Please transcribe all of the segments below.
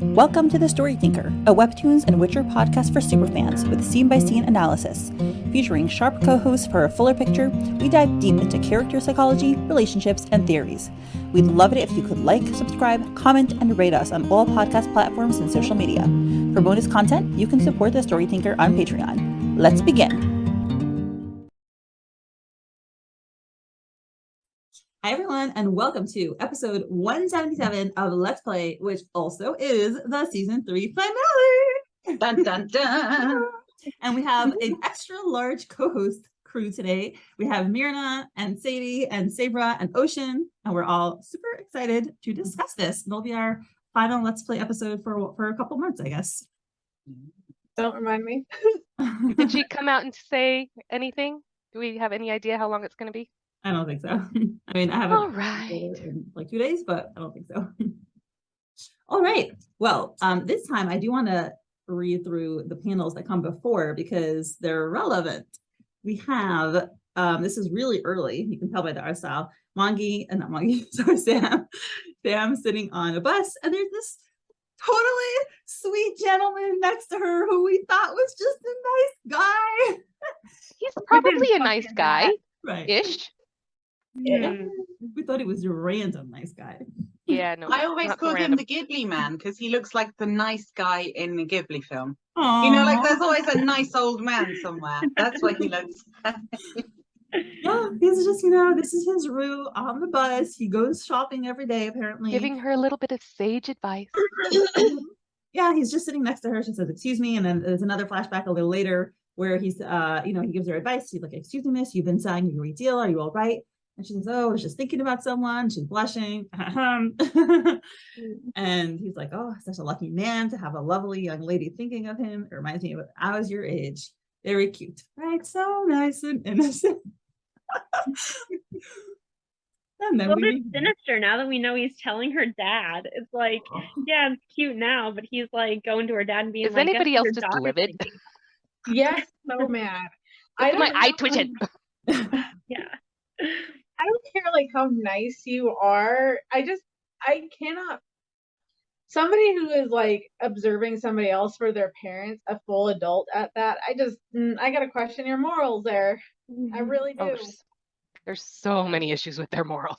Welcome to The Story Thinker, a Webtoons and Witcher podcast for superfans with scene-by-scene analysis. Featuring sharp co-hosts for a fuller picture, we dive deep into character psychology, relationships, and theories. We'd love it if you could like, subscribe, comment, and rate us on all podcast platforms and social media. For bonus content, you can support The Story Thinker on Patreon. Let's begin. Hi everyone, and welcome to episode 177 of Let's Play, which also is the season 3 finale. Dun dun dun. And we have an extra large co-host crew today. We have Myrna and Sadie and Sabra and Ocean, and we're all super excited to discuss this. It'll be our final Let's Play episode for a couple months, I guess. Don't remind me. Did she come out and say anything? Do we have any idea how long it's going to be? I don't think so. I mean, I haven't All right. in like 2 days, but I don't think so. All right. Well, this time I do want to read through the panels that come before because they're relevant. We have, this is really early. You can tell by the art style. Sam sitting on a bus, and there's this totally sweet gentleman next to her who we thought was just a nice guy. He's probably a nice guy, Right. ish. Yeah. We thought he was a random nice guy. Yeah, no. I always not call him random. the Ghibli man because he looks like the nice guy in the Ghibli film. Aww. You know, like there's always a nice old man somewhere. That's what he looks like. Yeah, he's just, this is his route on the bus. He goes shopping every day, apparently. Giving her a little bit of sage advice. Yeah, he's just sitting next to her. She says, "Excuse me," and then there's another flashback a little later where he's, he gives her advice. He's like, "Excuse me, miss, you've been sighing a great deal. Are you all right?" And she says, "Oh, I was just thinking about someone." She's blushing. And he's like, "Oh, such a lucky man to have a lovely young lady thinking of him. It reminds me of when I was your age. Very cute, right? So nice and innocent." And then A little bit sinister now that we know he's telling her dad. It's like, yeah, it's cute now, but he's like going to her dad and being Is like, anybody "That's else your just daughter's livid? thinking." Yes, so mad. My eye twitching. Yeah. I don't care like how nice you are. I cannot. Somebody who is like observing somebody else for their parents, a full adult at that, I gotta question your morals there. I really do. Oh, there's so many issues with their morals.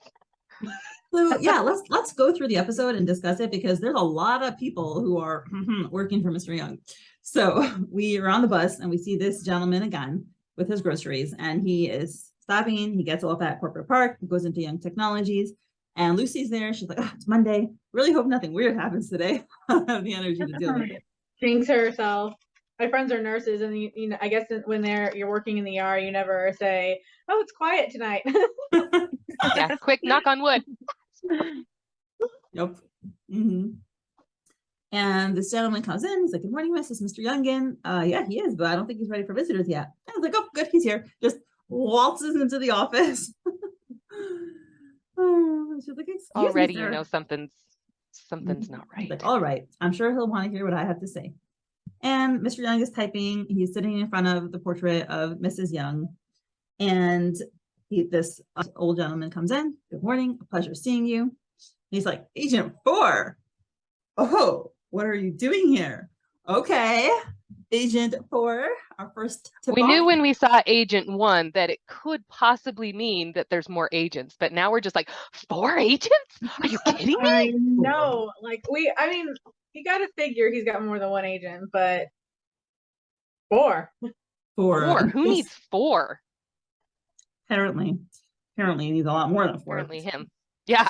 So yeah, let's go through the episode and discuss it because there's a lot of people who are working for Mr. Young. So we are on the bus and we see this gentleman again with his groceries, and he is stopping. He gets off at Corporate Park, he goes into Young Technologies, and Lucy's there. She's like, "Oh, it's Monday. Really hope nothing weird happens today." I don't have the energy to deal with it. Jinx herself. My friends are nurses, and I guess when you're working in the ER, you never say, "Oh, it's quiet tonight." Yeah, quick knock on wood. Yep. And this gentleman comes in. He's like, "Good morning, miss. Is Mr. Young in?" Yeah, he is, but I don't think he's ready for visitors yet. I was like, "Oh, good, he's here." Just waltzes into the office. Oh, she's like, "Excuse Already, me, sir." Something's not He's right. like, "All right, I'm sure he'll want to hear what I have to say." And Mr. Young is typing. He's sitting in front of the portrait of Mrs. Young, and this old gentleman comes in. "Good morning, a pleasure seeing you." And he's like, "Agent 4. Oh, what are you doing here?" "Okay, Agent 4, our first tip We knew off." when we saw Agent 1 that it could possibly mean that there's more agents, but now we're just like, 4 agents? Are you kidding me? I know. You gotta figure he's got more than one agent, but 4. 4. Who needs 4? Apparently he needs a lot more than 4. Apparently him. Yeah.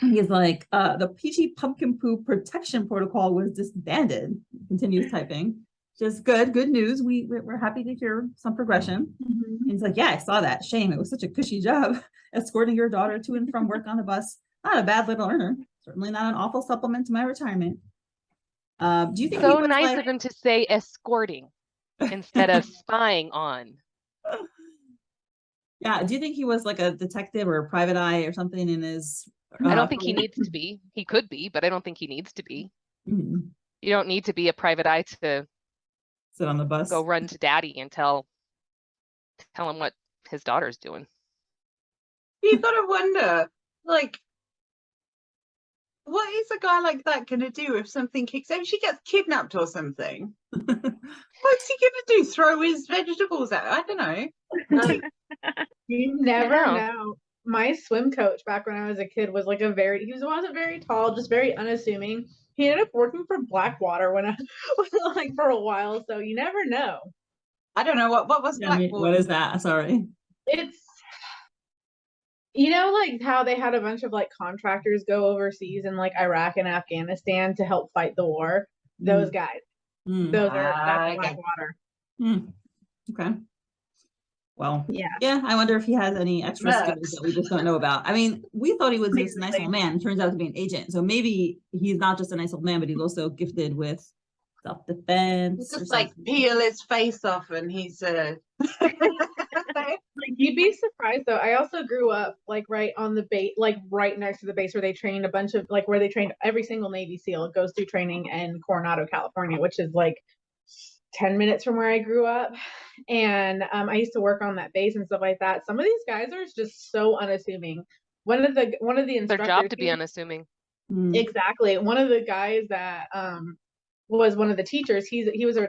He's like, "The Peachy pumpkin poo protection protocol was disbanded." Continues typing. Just good news. We're happy to hear some progression. And he's like, "Yeah, I saw that. Shame. It was such a cushy job escorting your daughter to and from work on the bus. Not a bad little earner. Certainly not an awful supplement to my retirement." Do you think So he was nice like... of him to say escorting instead of spying on. Yeah, do you think he was like a detective or a private eye or something in his... I don't think he needs to be. He could be, but I don't think he needs to be. You don't need to be a private eye to sit on the bus, go run to daddy and tell him what his daughter's doing. You gotta wonder, like, What is a guy like that gonna do if something kicks out? If she gets kidnapped or something, what's he gonna do? Throw his vegetables out? I don't know. Like, You never know. know. My swim coach back when I was a kid was like wasn't very tall, just very unassuming. He ended up working for Blackwater when I like for a while, so you never know. I don't know what was Yeah, I mean, Blackboard. what is that? Sorry. It's like how they had a bunch of like contractors go overseas in like Iraq and Afghanistan to help fight the war. Those guys. Mm. Those are that's Okay. Blackwater. Mm. Okay. Well, Yeah. yeah, I wonder if he has any extra skills Mercs. that we just don't know about. I mean, we thought he was just a nice Basically. old man. Turns out to be an agent. So maybe he's not just a nice old man, but he's also gifted with self-defense. Just like peel his face off and he's You'd be surprised though. I also grew up like right on the base, like right next to the base where they trained a bunch of like where they trained every single Navy SEAL goes through training in Coronado, California, which is like 10 minutes from where I grew up. And I used to work on that base and stuff like that. Some of these guys are just so unassuming. One of the Their instructors, job to be unassuming. Mm. exactly. One of the guys that was one of the teachers. He was a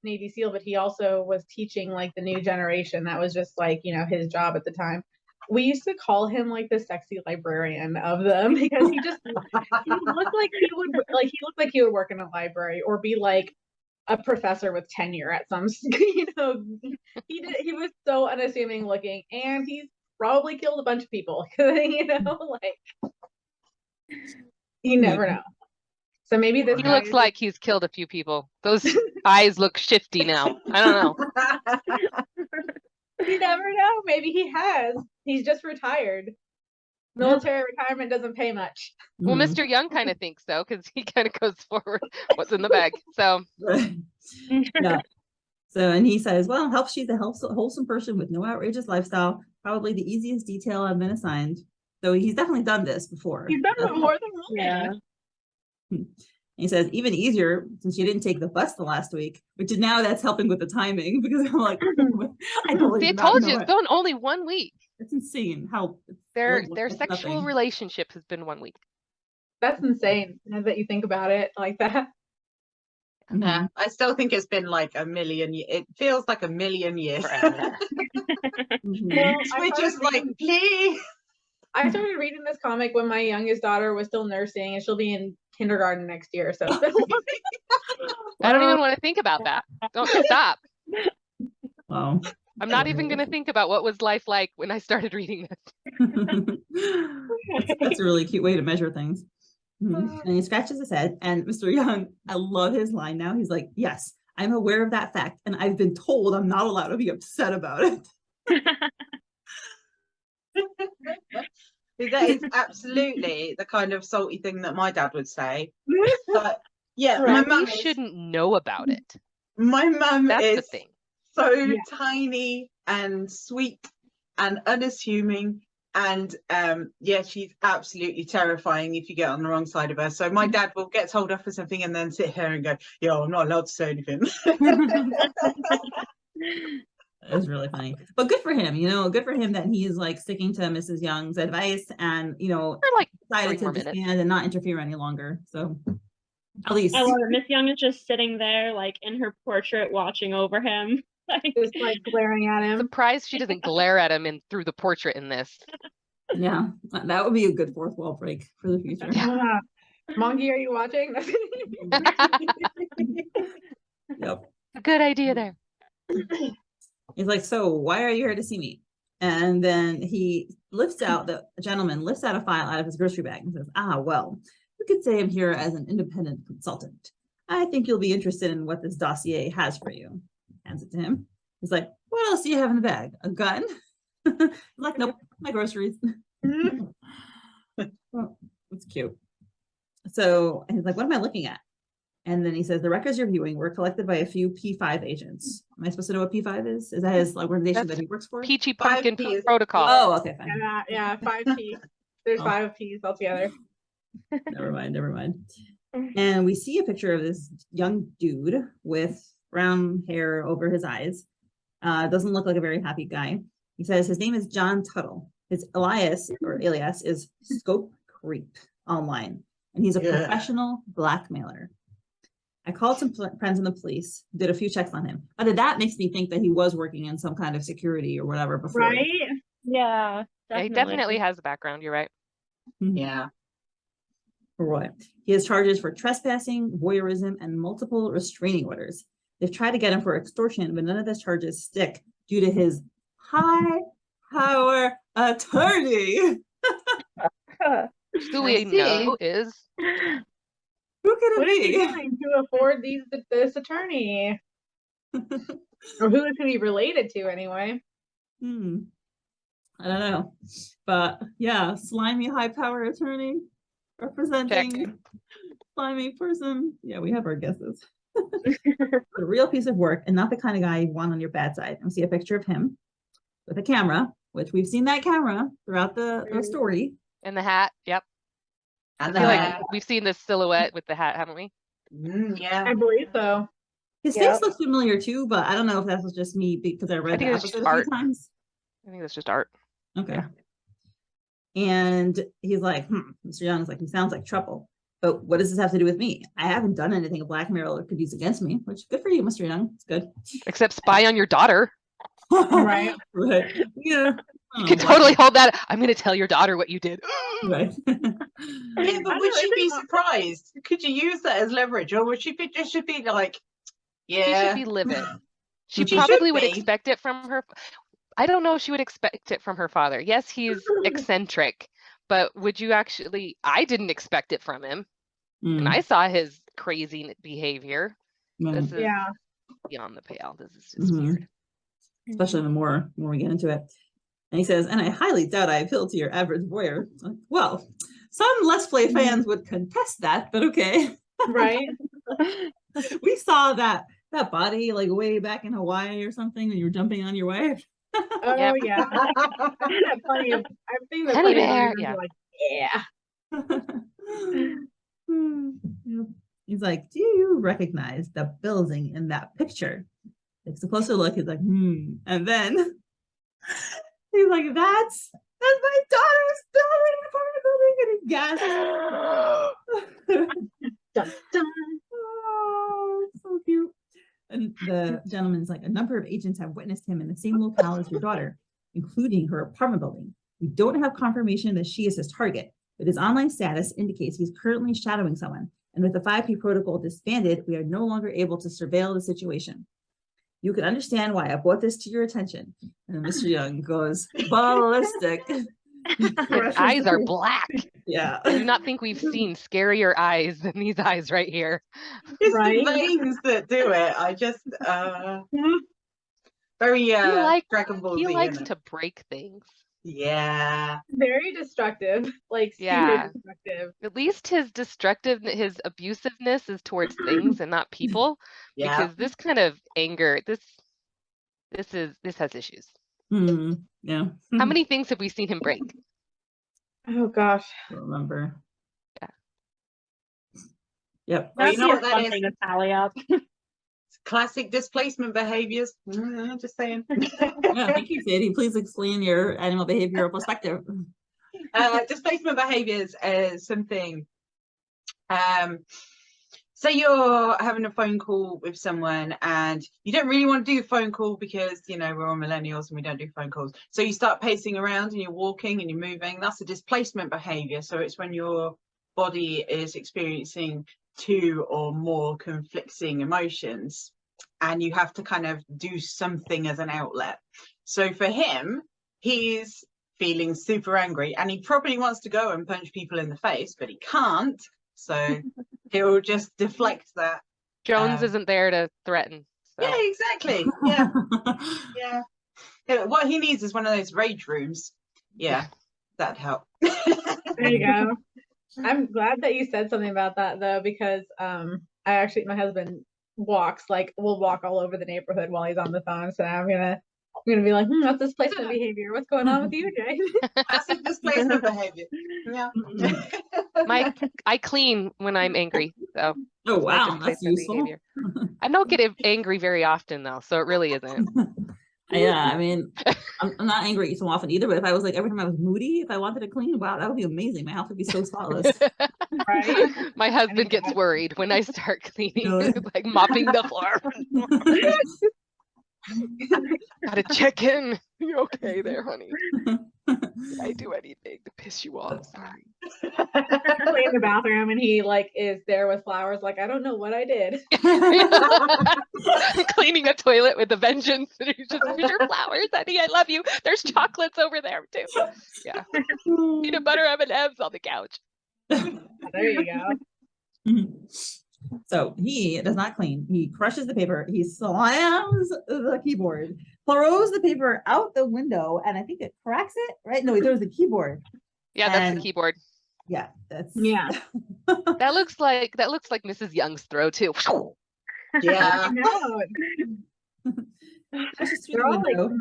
Navy SEAL, but he also was teaching like the new generation. That was just like, you know, his job at the time. We used to call him like the sexy librarian of them because he looked like he would work in a library or be like a professor with tenure at some, you know, he was so unassuming looking, and he's probably killed a bunch of people, you know, like you never know. So maybe this He guy looks like he's killed a few people. Those eyes look shifty now. I don't know. you never know. Maybe he has. He's just retired. Military retirement doesn't pay much. Well, Mhm. Mr. Young kind of thinks so because he kind of goes forward what's in the bag. So Right. Yeah. So, and he says, well, she's a wholesome person with no outrageous lifestyle. Probably the easiest detail I've been assigned. So he's definitely done this before. He's done it more than one. Yeah. He says, even easier since you didn't take the bus the last week, which is now that's helping with the timing because I'm like, I totally see, I did not told know you it. it's been only 1 week. It's insane how Their it's sexual nothing. relationship has been 1 week. That's insane. Now that you think about it like that. Mhm. Yeah, I still think it's been like a million. It feels like a million years. Forever. Mhm. Well, We're just like, please. I started reading this comic when my youngest daughter was still nursing, and she'll be in kindergarten next year. So I don't even want to think about that. Don't stop. Wow. I'm not even going to think about what was life like when I started reading this. That's a really cute way to measure things. Mhm. And he scratches his head, and Mr. Young, I love his line now. He's like, yes, I'm aware of that fact, and I've been told I'm not allowed to be upset about it. That is absolutely the kind of salty thing that my dad would say. But yeah, Right. my You mum shouldn't know about it. my mum That's the is thing. so Yeah. tiny and sweet and unassuming, and yeah, she's absolutely terrifying if you get on the wrong side of her. So my dad will get told off for something and then sit here and go, yeah, I'm not allowed to say anything. It was really funny, but good for him, you know, good for him that he's like sticking to Mrs. Young's advice and, you know, For like decided 3 to more minutes. disband and not interfere any longer. So at least. I love it. Miss Young is just sitting there, like in her portrait, watching over him. Like, just like glaring at him. Surprised she doesn't glare at him through the portrait in this. Yeah, that would be a good fourth wall break for the future. Yeah. Monkey, are you watching? Yep. Good idea there. He's like, so why are you here to see me? And then the gentleman lifts out a file out of his grocery bag and says, well, you could say I'm here as an independent consultant. I think you'll be interested in what this dossier has for you. Hands it to him. He's like, what else do you have in the bag? A gun? He's like, nope, my groceries. Well, that's cute. So he's like, what am I looking at? And then he says, the records you're viewing were collected by a few P5 agents. Am I supposed to know what P5 is? Is that his organization that he works for? Peachy Pumpkin 5Ps. Protocol. Oh, okay, fine. Yeah, 5 P's. There's Oh. 5 P's altogether. Never mind. And we see a picture of this young dude with brown hair over his eyes. Doesn't look like a very happy guy. He says his name is Jon Tuttle. His alias is 𝗪𝗏𝗍𝗀𝗀𝗀 online. and he's a Yeah. professional blackmailer. I called some friends in the police, did a few checks on him. But that makes me think that he was working in some kind of security or whatever before. Right? Yeah, Yeah, he definitely has a background. You're right. Yeah. For what? He has charges for trespassing, voyeurism, and multiple restraining orders. They've tried to get him for extortion, but none of those charges stick due to his high power attorney. Who we I see. know is Who could What is he it be? doing to afford this attorney? Or who is he related to anyway? I don't know. But yeah, slimy high power attorney representing slimy person. Yeah, we have our guesses. A real piece of work and not the kind of guy you want on your bad side. And see a picture of him with a camera, which we've seen that camera throughout the story. in the hat. Yep. And I feel then, like we've seen this silhouette with the hat, haven't we? yeah. I believe so. His Yep. face looks familiar too, but I don't know if that was just me because I read think the it's just episode a few art. times. I think that's just art. Okay. Yeah. And he's like, Mr. Young's like, he sounds like trouble. But what does this have to do with me? I haven't done anything a blackmailer could use against me, which good for you, Mr. Young. It's good. Except spy on your daughter. Right. Right. Yeah. You can totally hold that. I'm going to tell your daughter what you did. Right. Yeah, I but know, would she isn't be that- surprised? Could you use that as leverage, or would she be just should be like, She should yeah, be livid. She She probably should would be. expect it from her. I don't know if she would expect it from her father. Yes, he's eccentric, but would you actually? I didn't expect it from him. And I saw his crazy behavior. This is Yeah. beyond the pale. This is just Mhm. weird. Especially the more we get into it. And he says, and I highly doubt I appeal to your average voyeur. Like, well, some Let's Play fans would contest that, but okay. Right. We saw that body like way back in Hawaii or something when you were jumping on your wife. Oh Yep. yeah. I've seen the Teddy funny bear, videos, yeah. like, yeah. Yep. He's like, do you recognize the building in that picture? Takes a closer look. He's like, and then he's like, that's my daughter's building, apartment building, and he gasps. Dun, dun. Oh, so cute. And the gentleman's like, a number of agents have witnessed him in the same locale as your daughter, including her apartment building. We don't have confirmation that she is his target, but his online status indicates he's currently shadowing someone. And with the 5P protocol disbanded, we are no longer able to surveil the situation. You can understand why I brought this to your attention. And then Mr. Young goes ballistic. His eyes are black. Yeah. I do not think we've seen scarier eyes than these eyes right here. it's Right. the veins that do it. I just very Dragon Ball He Z, likes innit? to break things. Yeah. Very destructive. Like super Yeah. destructive. At least his abusiveness is towards things and not people. Yeah. Because this kind of anger, this has issues. Yeah. How many things have we seen him break? Oh gosh. I don't remember. Yeah. Yep. Well, That's you know your what that fun is? thing to tally up. Classic displacement behaviors. Just saying. Yeah, thank you, Sadie. Please explain your animal behavioral perspective. Displacement behaviors is something. Say you're having a phone call with someone and you don't really want to do the phone call because, you know, we're all millennials and we don't do phone calls. So you start pacing around and you're walking and you're moving. That's a displacement behavior. So it's when your body is experiencing two or more conflicting emotions and you have to kind of do something as an outlet. So for him, he's feeling super angry and he probably wants to go and punch people in the face, but he can't. So he'll just deflect that. Jones isn't there to threaten. So. Yeah, exactly. Yeah. What he needs is one of those rage rooms. Yeah, that'd help. There you go. I'm glad that you said something about that though, because my husband walks, like we'll walk all over the neighborhood while he's on the phone. So I'm gonna be like, what's displacement behavior? What's going on with you, Jay? That's a displacement behavior. Yeah. I clean when I'm angry. So Oh, it's my wow, that's displacement useful. behavior. I don't get angry very often though, so it really isn't. Yeah, I mean, I'm not angry so often either, but if I was like every time I was moody, if I wanted to clean, wow, that would be amazing. My house would be so spotless. Right? My husband gets worried when I start cleaning, Really? like mopping the floor. Gotta check in. You okay there, honey? Did I do anything to piss you off? Sorry. Clean the bathroom and he like is there with flowers, like, I don't know what I did. Cleaning a toilet with a vengeance. And he's just, here's your flowers, honey. I love you. There's chocolates over there too. Yeah. Peanut butter M&Ms on the couch. There you go. So he does not clean. He crushes the paper. He slams the keyboard, throws the paper out the window, and I think it cracks it, right? No, he throws the keyboard. Yeah, that's And- the keyboard. Yeah, that's Yeah. That looks like Mrs. Young's throw too. Yeah. No, crushes through they're the all like window.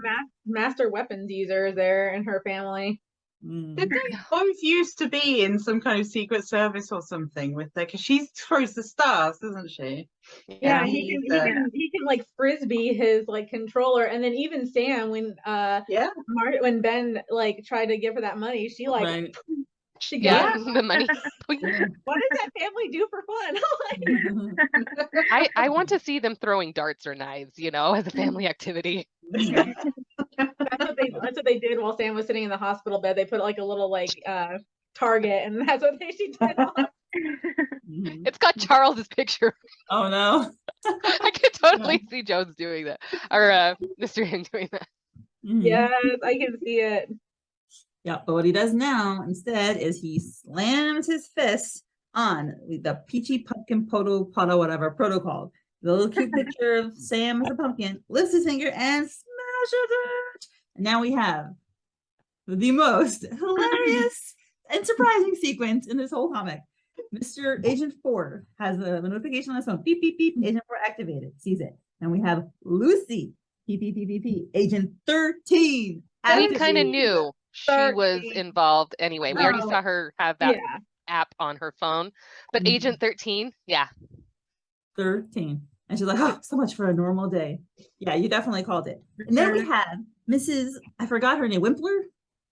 master weapons users there in her family. Did they both used to be in some kind of secret service or something with her? Because she throws the stars, doesn't she? Yeah, And he he's, can like frisbee his like controller, and then even Sam when when Ben like tried to give her that money, she like Right. she Yeah, got the money. what does that family do for fun? I want to see them throwing darts or knives, as a family activity. That's what they did while Sam was sitting in the hospital bed. They put like a little like target, and that's what she did. It's got Charles's picture. Oh no. I could totally see Jones doing that, or Mr. Young doing that. Yes, I can see it. Yeah, but what he does now instead is he slams his fist on the Peachy pumpkin poto whatever protocol. The little cute picture of Sam as a pumpkin, lifts his finger and smashes it. And now we have the most hilarious and surprising sequence in this whole comic. Mr. Agent 4 has a notification on his phone. Beep, beep, beep. Agent 4 activated. Sees it. And we have Lucy. Beep, beep, beep, beep, beep. Agent 13. We kind of knew she was 13. involved anyway. We already saw her have that Yeah. app on her phone. But Mhm. Agent 13, yeah. 13. And she's like, oh, so much for a normal day. Yeah, you definitely called it. And then we have Mrs. I forgot her name, Whippler?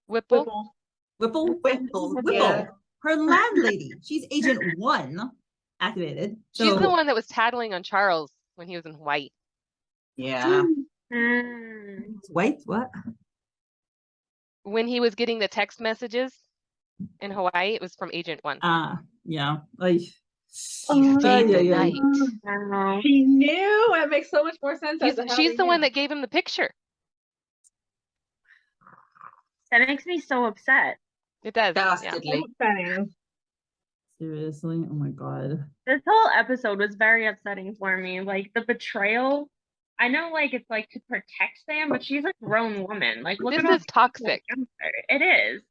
Whipple. Whipple? Whipple, Whipple. yeah. Her landlady. She's Agent 1 activated. She's the So- one that was tattling on Charles when he was in white. Yeah. White? What? When he was getting the text messages in Hawaii, it was from Agent 1. Yeah. Like, He stayed the yeah. night. Wow. She knew. It makes so much more sense. as to how She's they the one knew. that gave him the picture. That makes me so upset. It does. Yeah. Dastardly. Upsetting. Seriously? Oh my God. This whole episode was very upsetting for me. Like the betrayal. I know, like it's like to protect Sam, but she's a grown woman. Like, look This at all is toxic. the against her. It is.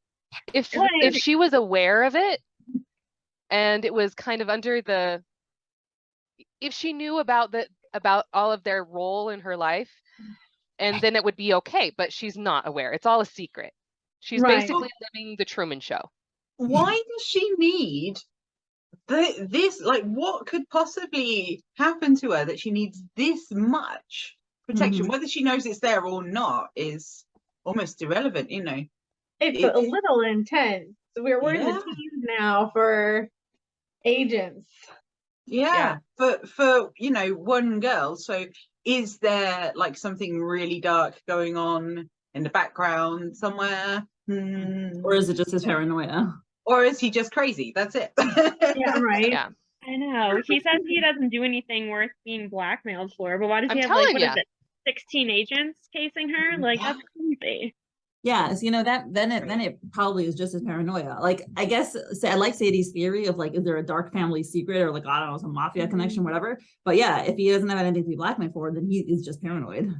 If she was aware of it, and it was kind of under the, if she knew about all of their role in her life, and then it would be okay. But she's not aware. It's all a secret. She's Right. basically living the Truman Show. Why does she need this? Like, what could possibly happen to her that she needs this much protection? Mhm. Whether she knows it's there or not is almost irrelevant, It's a little intense. We're in the Yeah. teens now for agents. Yeah, but for one girl. So is there like something really dark going on in the background somewhere? Or is it just his paranoia? Or is he just crazy? That's it. Yeah, right. Yeah. I know. He says he doesn't do anything worth being blackmailed for, but why does he I'm have like telling what ya. is it? 16 agents casing her? Like that's crazy. Yes, that then it probably is just his paranoia. Like, I guess I like Sadie's theory of like, is there a dark family secret or like, I don't know, some mafia connection, whatever. But yeah, if he doesn't have anything to be blackmailed for, then he is just paranoid.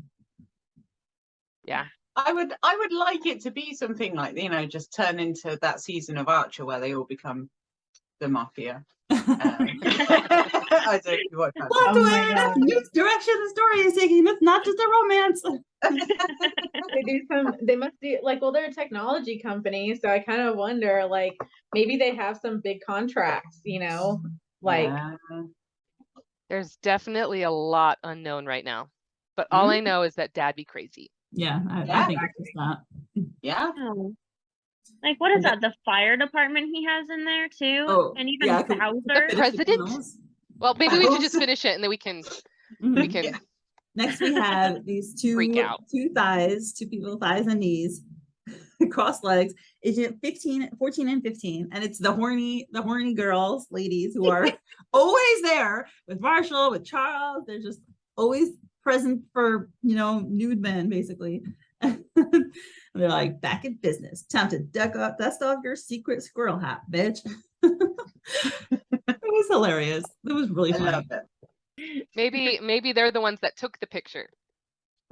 Yeah. I would like it to be something like, just turn into that season of Archer where they all become the mafia. I don't know what kind Plot Oh my twist! God. New direction the story is taking. It's not just a romance. They must do like, well, they're a technology company, so I kind of wonder, like, maybe they have some big contracts, like Yeah. There's definitely a lot unknown right now. But all I know is that Dad be crazy. Yeah, I Yeah. think it's just that. Yeah. Oh. Like, what is that? The fire department he has in there too? Oh, And even yeah, could- Bowser? The president? Well, maybe we should just finish it and then we can Mhm. Yeah. Next, we have these Freak two out. thighs, two people, thighs and knees, cross legs, agent 15, 14 and 15. And it's the horny girls, ladies who are always there with Marshall, with Charles. They're just always present for, nude men, basically. They're like, back in business. Time to dust off your secret squirrel hat, bitch. It was hilarious. It was really I funny. love it. maybe they're the ones that took the picture.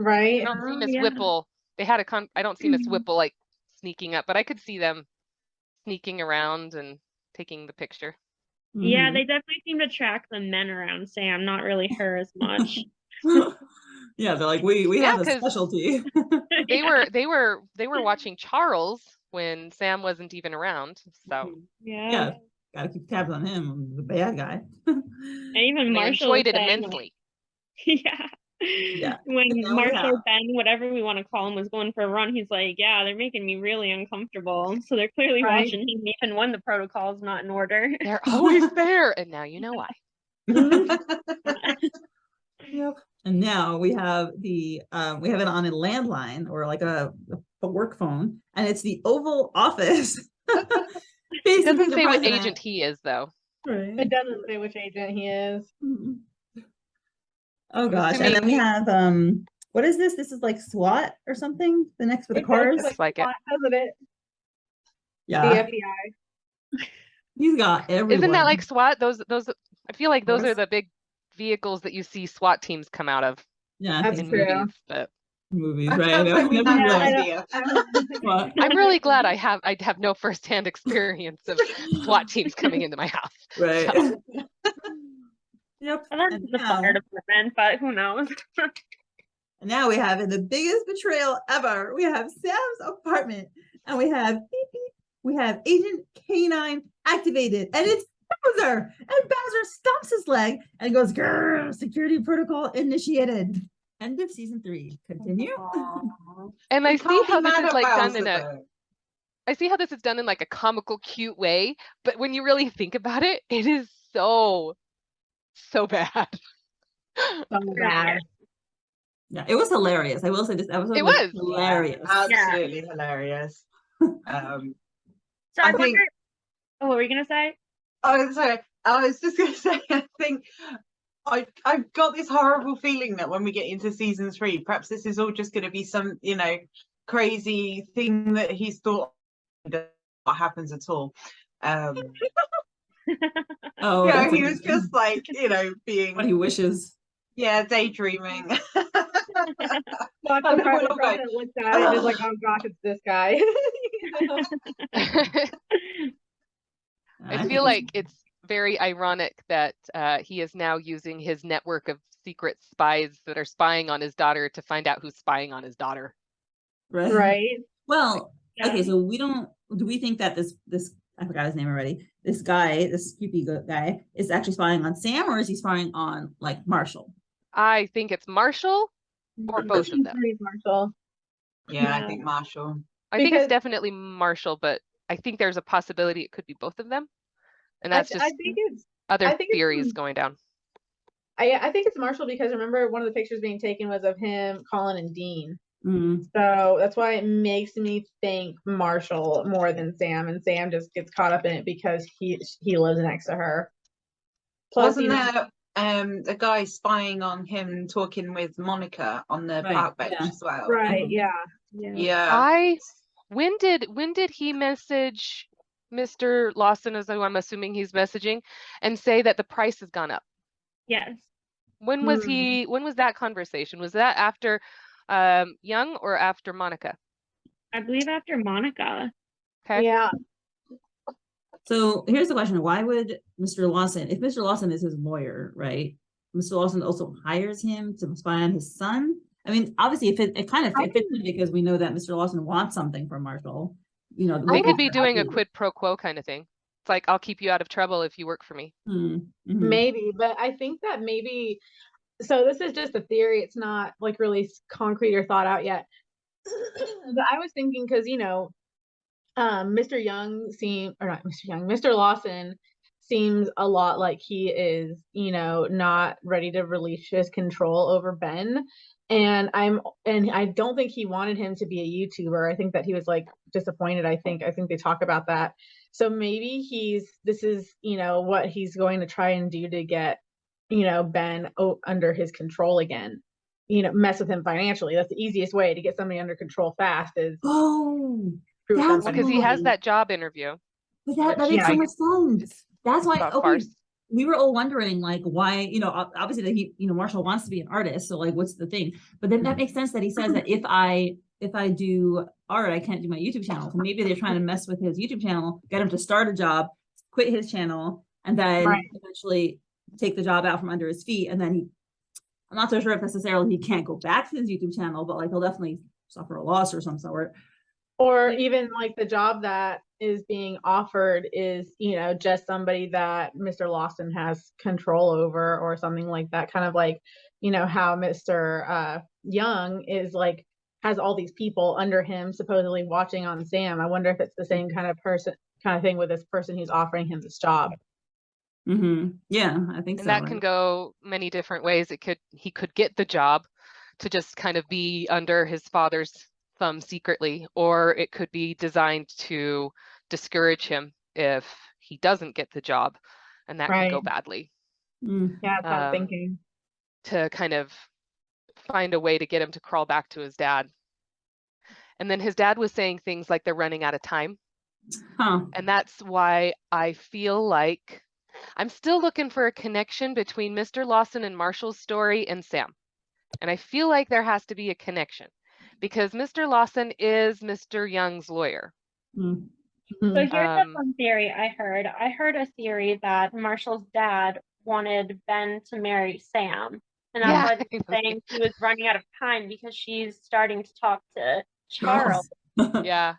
I Right? don't see Oh, Miss yeah. Whipple. I don't see Miss Whipple like sneaking up, but I could see them sneaking around and taking the picture. Yeah, Mhm. they definitely seem to track the men around Sam, not really her as much. Yeah, they're like, we Yeah, have a 'cause specialty. They were watching Charles when Sam wasn't even around. So Yeah. Yeah, gotta keep tabs on him, the bad guy. And even they Marshall was enjoyed it saying, like, immensely. yeah. Yeah. When And then we Marshall, have- Ben, whatever we want to call him, was going for a run, he's like, yeah, they're making me really uncomfortable. So they're clearly Right. watching him even when the protocol's not in order. They're always there, and now you know why. Yep. And now we have we have it on a landline or like a work phone, and it's the Oval Office. It doesn't say what agent he is, though. Right. It doesn't say which agent he is. Mhm. Oh I'm gosh, and then assuming we have what is this? This is like SWAT or something. The next with the It does cars. look Looks like it. SWAT, doesn't it? The Yeah, FBI. he's got everyone. Isn't that like SWAT? Those I feel like those are Cars? the big vehicles that you see SWAT teams come out of Yeah, That's in true. movies. But movies, I right? can't say we Never have no realized idea. what. I'm really glad I have no firsthand experience of SWAT teams coming into my house. Right. So, Yep. I thought it And was the now, fire department, but who knows? and now we have in the biggest betrayal ever. We have Sam's apartment, and we have beep, beep, we have Agent K9 activated, and it's Bowser. And Bowser stomps his leg and goes, "Grr, security protocol initiated." End of season 3. Continue. and I You see can't how be this mad is at like done Bowser, in a though. I see how this is done in like a comical, cute way, but when you really think about it, it is so bad. So bad. Yeah, it was hilarious. I will say this episode It was was. hilarious. Absolutely hilarious. So I I think- wonder. Oh, what were you gonna say? Oh, sorry. I was just going to say, I think I've got this horrible feeling that when we get into season 3, perhaps this is all just going to be some, crazy thing that he's thought that what happens at all. Oh, Yeah, that's he was just like, being, what he wishes. daydreaming. Watch I the know, we're all president looks at it and is like, oh gosh, it's this guy. I feel like it's very ironic that he is now using his network of secret spies that are spying on his daughter to find out who's spying on his daughter. Right? Well, Yeah. okay, so do we think that this I forgot his name already. This guy, this creepy guy, is actually spying on Sam, or is he spying on like Marshall? I think it's Marshall or both of them. Please, Marshall. Yeah, I Yeah. think Marshall. I think it's Because- definitely Marshall, but I think there's a possibility it could be both of them. And that's I just think it's other I think it's theories going down. I think it's Marshall because remember one of the pictures being taken was of him, Colin, and Dean. Mm. So that's why it makes me think Marshall more than Sam, and Sam just gets caught up in it because he lives next to her. Plus, Wasn't there a guy spying on him talking with Monica on the Right, park bench yeah. as well? right? Yeah. Yeah. When did he message Mr. Lawson, as I'm assuming he's messaging, and say that the price has gone up? Yes. When was that conversation? Was that after Young or after Monica? I believe after Monica. Okay. Yeah. So here's the question: why would Mr. Lawson, if Mr. Lawson is his lawyer, right? Mr. Lawson also hires him to spy on his son. I mean, obviously, if it kind of fits in because we know that Mr. Lawson wants something from Marshall. They could be doing a quid pro quo kind of thing. It's like, I'll keep you out of trouble if you work for me. Mm-hmm. Maybe, but I think that maybe. So this is just a theory. It's not like really concrete or thought out yet. But I was thinking, because Mr. Young or not Mr. Young, Mr. Lawson seems a lot like he is, not ready to release his control over Ben. And I don't think he wanted him to be a YouTuber. I think that he was like disappointed. I think they talk about that. So maybe this is, what he's going to try and do to get, Ben under his control again. Mess with him financially. That's the easiest way to get somebody under control fast is prove that's somebody. Because he has Right. that job interview. But that makes so much sense. That's why, about okay, farce. we were all wondering like why, obviously that he, Marshall wants to be an artist. So like, what's the thing? But then that makes sense that he says that if I do art, I can't do my YouTube channel. So maybe they're trying to mess with his YouTube channel, get him to start a job, quit his channel, and then eventually take the job out from under his feet. And then I'm not so sure if necessarily he can't go back to his YouTube channel, but like he'll definitely suffer a loss or some sort. Or even like the job that is being offered is, just somebody that Mr. Lawson has control over or something like that. Kind of like, how Mr. Young is like, has all these people under him supposedly watching on Sam. I wonder if it's the same kind of thing with this person who's offering him this job. Yeah, I think And so. that can go many different ways. He could get the job to just kind of be under his father's thumb secretly, or it could be designed to discourage him if he doesn't get the job, and that could go badly. Yeah, that's what I'm thinking. To kind of find a way to get him to crawl back to his dad. And then his dad was saying things like they're running out of time. And that's why I feel like I'm still looking for a connection between Mr. Lawson and Marshall's story and Sam. And I feel like there has to be a connection because Mr. Lawson is Mr. Young's lawyer. So here's the fun theory I heard. I heard a theory that Marshall's dad wanted Ben to marry Sam. And that's why they're saying he was running out of time because she's starting to talk to Charles. Yeah.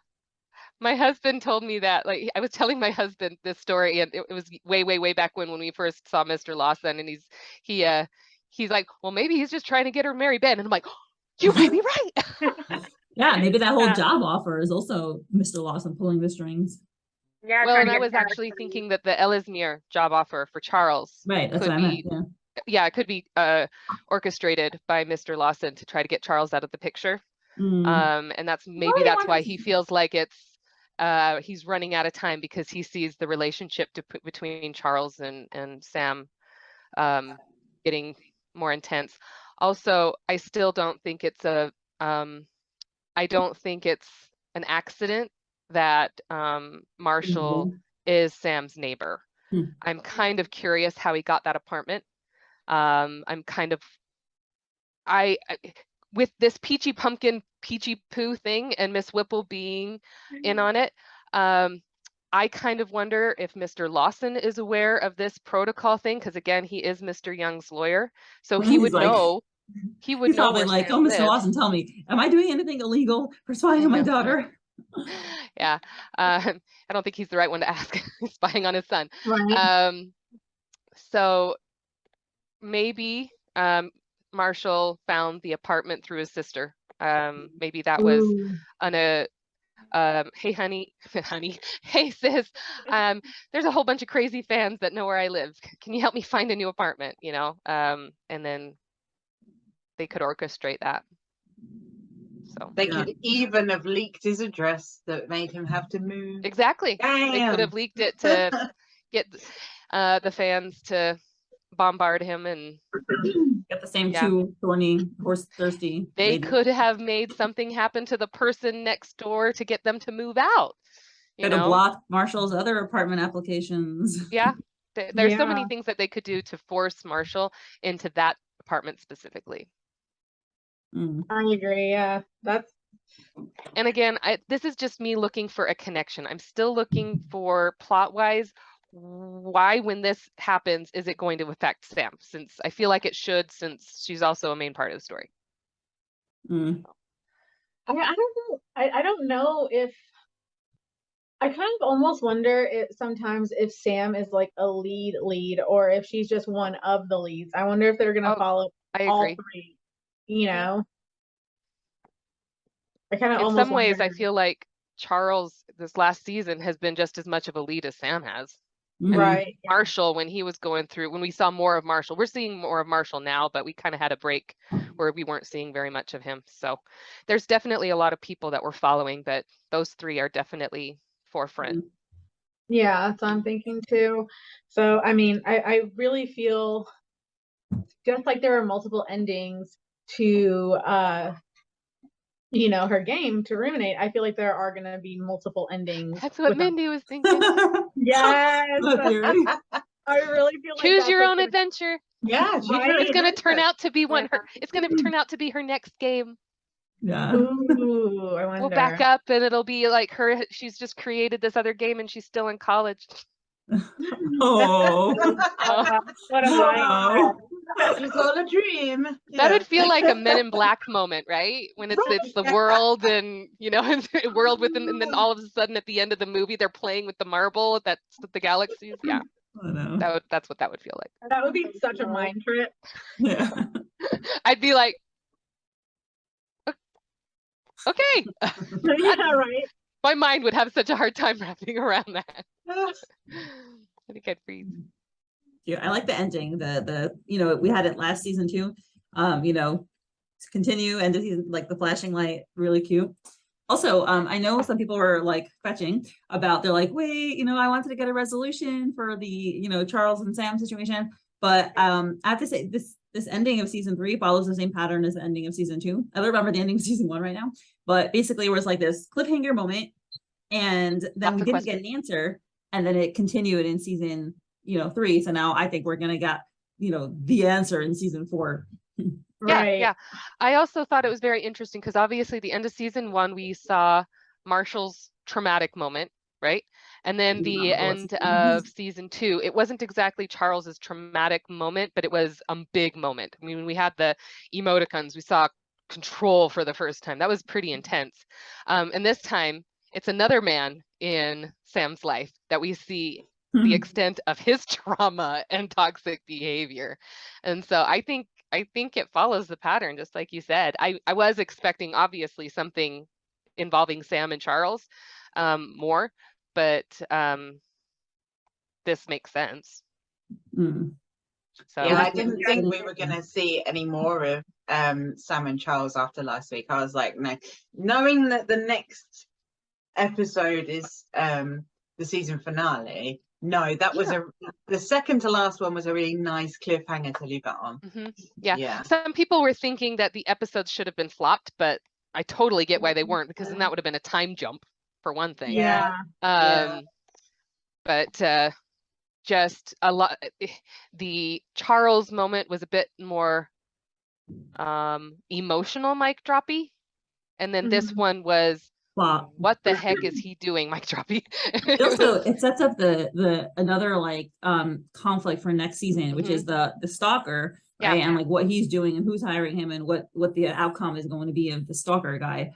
My husband told me that, like, I was telling my husband this story, and it was way, way, way back when we first saw Mr. Lawson, and he's like, well, maybe he's just trying to get her to marry Ben. And I'm like, oh, you might be right. Yeah, maybe that whole job offer is also Mr. Lawson pulling the strings. Yeah. Well, and I was actually thinking that the 𝗪𝗔𝗫𝗄 job offer for Charles that's could what be, I meant, it could be orchestrated by Mr. Lawson to try to get Charles out of the picture. And that's why he feels like he's running out of time because he sees the relationship between Charles and Sam getting more intense. Also, I still don't think it's an accident that Marshall is Sam's neighbor. I'm kind of curious how he got that apartment. With this Peachy Pumpkin, Peachy Pooh thing and Miss Whipple being in on it, I kind of wonder if Mr. Lawson is aware of this protocol thing, because again, he is Mr. Young's lawyer. So he would know. He would know. Probably like, oh, Mr. Lawson, tell me, am I doing anything illegal for spying on my daughter? Yeah. I don't think he's the right one to ask. Spying on his son. Right. So maybe Marshall found the apartment through his sister. Maybe that was on a hey honey, hey sis, there's a whole bunch of crazy fans that know where I live. Can you help me find a new apartment? And then they could orchestrate that. So they could even have leaked his address that made him have to move. Exactly. Damn. They could have leaked it to get the fans to bombard him and get the same two thorny, horse thirsty. They could have made something happen to the person next door to get them to move out. Could have blocked Marshall's other apartment applications. Yeah. There's so many things that they could do to force Marshall into that apartment specifically. I agree. Yeah, and again, this is just me looking for a connection. I'm still looking for plot-wise, why when this happens is it going to affect Sam, since I feel like it should, since she's also a main part of the story. I don't know if I kind of almost wonder sometimes if Sam is like a lead or if she's just one of the leads. I wonder if they're gonna follow all three, I kind of In almost some ways, I wonder. feel like Charles this last season has been just as much of a lead as Sam has. Mhm. Right. Yeah. Marshall, when he was going through, when we saw more of Marshall, we're seeing more of Marshall now, but we kind of had a break where we weren't seeing very much of him. So there's definitely a lot of people that we're following, but those three are definitely forefront. Yeah, that's what I'm thinking too. So, I mean, I really feel just like there are multiple endings to you know, her game to Ruminate. I feel like there are gonna be multiple endings. That's what with them. Mindy was thinking. Yes. Good theory. I really feel like Choose that's your what's own gonna- adventure. Yeah, Right. It's going to turn out to be Yeah. it's going to turn out to be her next game. Yeah. Ooh, I wonder. We'll back up and it'll be like her. She's just created this other game and she's still in college. Oh. What a mind. Wow. It was all a dream. That would feel like a Men in Black moment, right? When it's the world and, you know, world within, and then all of a sudden at the end of the movie, they're playing with the marble that's the galaxies. Yeah, I know. that's what that would feel like. That would be such a mind trip. Yeah. I'd be like, okay. Yeah, right. My mind would have such a hard time wrapping around that. I think I'd freeze. Yeah, I like the ending. The you know, we had it last season too. You know, to continue and like the flashing light, really cute. Also, I know some people were like fetching about, they're like, wait, you know, I wanted to get a resolution for the, you know, Charles and Sam situation, but I have to say this ending of season 3 follows the same pattern as the ending of season 2. I don't remember the ending of season 1 right now, but basically it was like this cliffhanger moment, and then we didn't get an answer, and then it continued in season, you know, 3. So now I think we're gonna get, you know, the answer in season 4. Right. Yeah. I also thought it was very interesting because obviously the end of season 1, we saw Marshall's traumatic moment, right? And then the end of season 2, it wasn't exactly Charles's traumatic moment, but it was a big moment. I mean, we had the emoticons, we saw control for the first time. That was pretty intense. And this time, it's another man in Sam's life that we see the extent of his trauma and toxic behavior. And so I think it follows the pattern, just like you said. I was expecting obviously something involving Sam and Charles more, but this makes sense. So yeah, I didn't think we were going to see any more of Sam and Charles after last week. I was like, no, knowing that the next episode is the season finale. No, that was the second to last one was a really nice cliffhanger to leave it on. Yeah. Some people were thinking that the episodes should have been flopped, but I totally get why they weren't, because then that would have been a time jump for one thing. But just a lot. The Charles moment was a bit more emotional, mic droppy, and then this one was, what the heck is he doing, mic droppy? It sets up the another like conflict for next season, which is the stalker, right? And like what he's doing and who's hiring him and what the outcome is going to be of the stalker guy.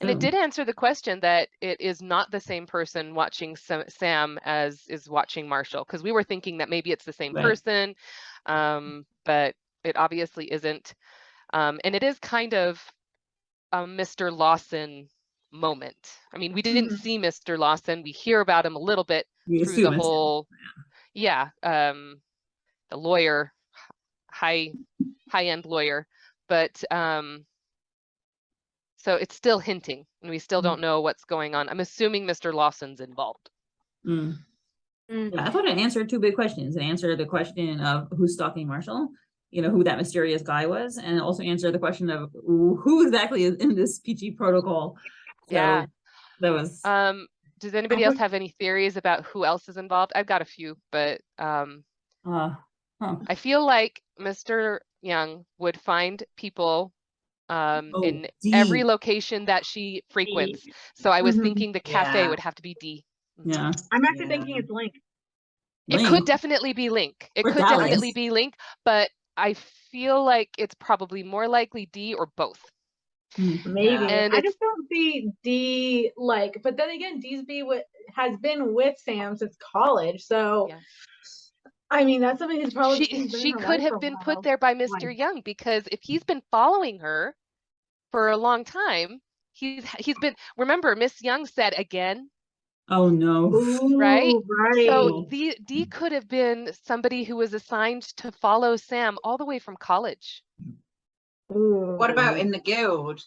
And it did answer the question that it is not the same person watching Sam as is watching Marshall, because we were thinking that maybe it's the same person, but it obviously isn't. And it is kind of a Mr. Lawson moment. I mean, we didn't see Mr. Lawson. We hear about him a little bit through the whole, the lawyer, high-end lawyer, but so it's still hinting, and we still don't know what's going on. I'm assuming Mr. Lawson's involved. Yeah, I thought it answered 2 big questions. It answered the question of who's stalking Marshall, you know, who that mysterious guy was, and also answered the question of who exactly is in this Peachy protocol. So that was. Does anybody else have any theories about who else is involved? I've got a few, but I feel like Mr. Young would find people in every location that she frequents. So I was thinking the cafe would have to be D. Yeah, I'm actually thinking it's Link. It could definitely be Link. It could definitely be Link, but I feel like it's probably more likely D or both. Maybe. And I just don't see D like, but then again, has been with Sam since college, so I mean that's something who's probably she could have been put there by Mr. Young, because if he's been following her for a long time, He's been, remember, Miss Young said again. Oh no. Right? Right. So Dee could have been somebody who was assigned to follow Sam all the way from college. Ooh. What about in the guild?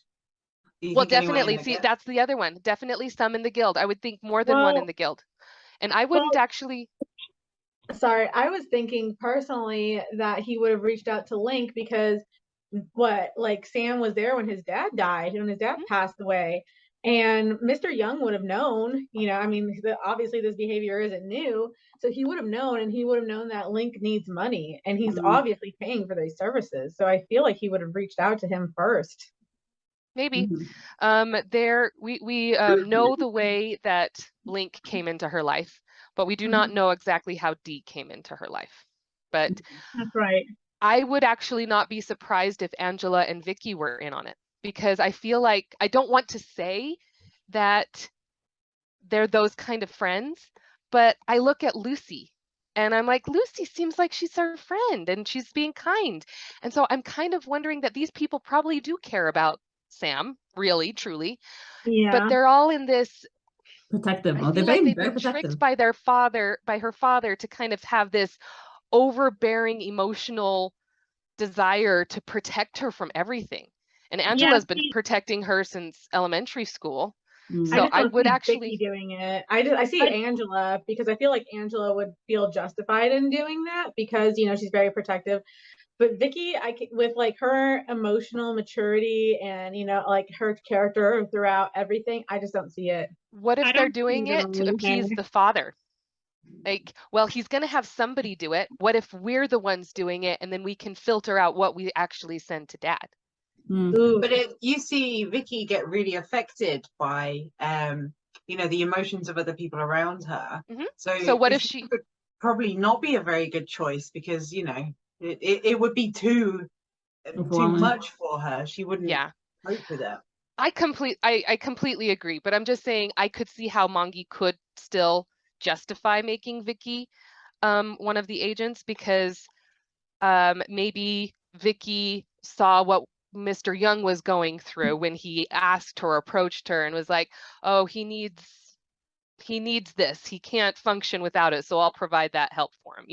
Do you Well, think anyone in definitely. the See, guild? that's the other one. Definitely some in the guild. I would think more than one in the guild. And I wouldn't actually. Sorry, I was thinking personally that he would have reached out to Link because like Sam was there when his dad died, when his dad passed away. And Mr. Young would have known, I mean, obviously this behavior isn't new. So he would have known, and he would have known that Link needs money, and he's obviously paying for these services. So I feel like he would have reached out to him first. Maybe. We know the way that Link came into her life, but we do not know exactly how Dee came into her life. But that's right. I would actually not be surprised if Angela and Vicky were in on it, because I feel like, I don't want to say that they're those kind of friends, but I look at Lucy and I'm like, Lucy seems like she's our friend and she's being kind. And so I'm kind of wondering that these people probably do care about Sam, really, truly. Yeah. But they're all in this protective. I feel like they've been tricked by her father to kind of have this overbearing emotional desire to protect her from everything. And Angela's been protecting her since elementary school. So I would actually Vicky doing it. I see Angela, because I feel like Angela would feel justified in doing that because she's very protective. But Vicky, with like her emotional maturity and like her character throughout everything, I just don't see it. What if they're doing it to appease the father? Like, well, he's going to have somebody do it. What if we're the ones doing it, and then we can filter out what we actually send to dad? But you see Vicky get really affected by the emotions of other people around her. So what if she would probably not be a very good choice, because it would be too much for her. She wouldn't cope with it. I completely agree, but I'm just saying I could see how Mongie could still justify making Vicky one of the agents, because maybe Vicky saw what Mr. Young was going through when he asked or approached her and was like, oh, he needs this, he can't function without it, so I'll provide that help for him.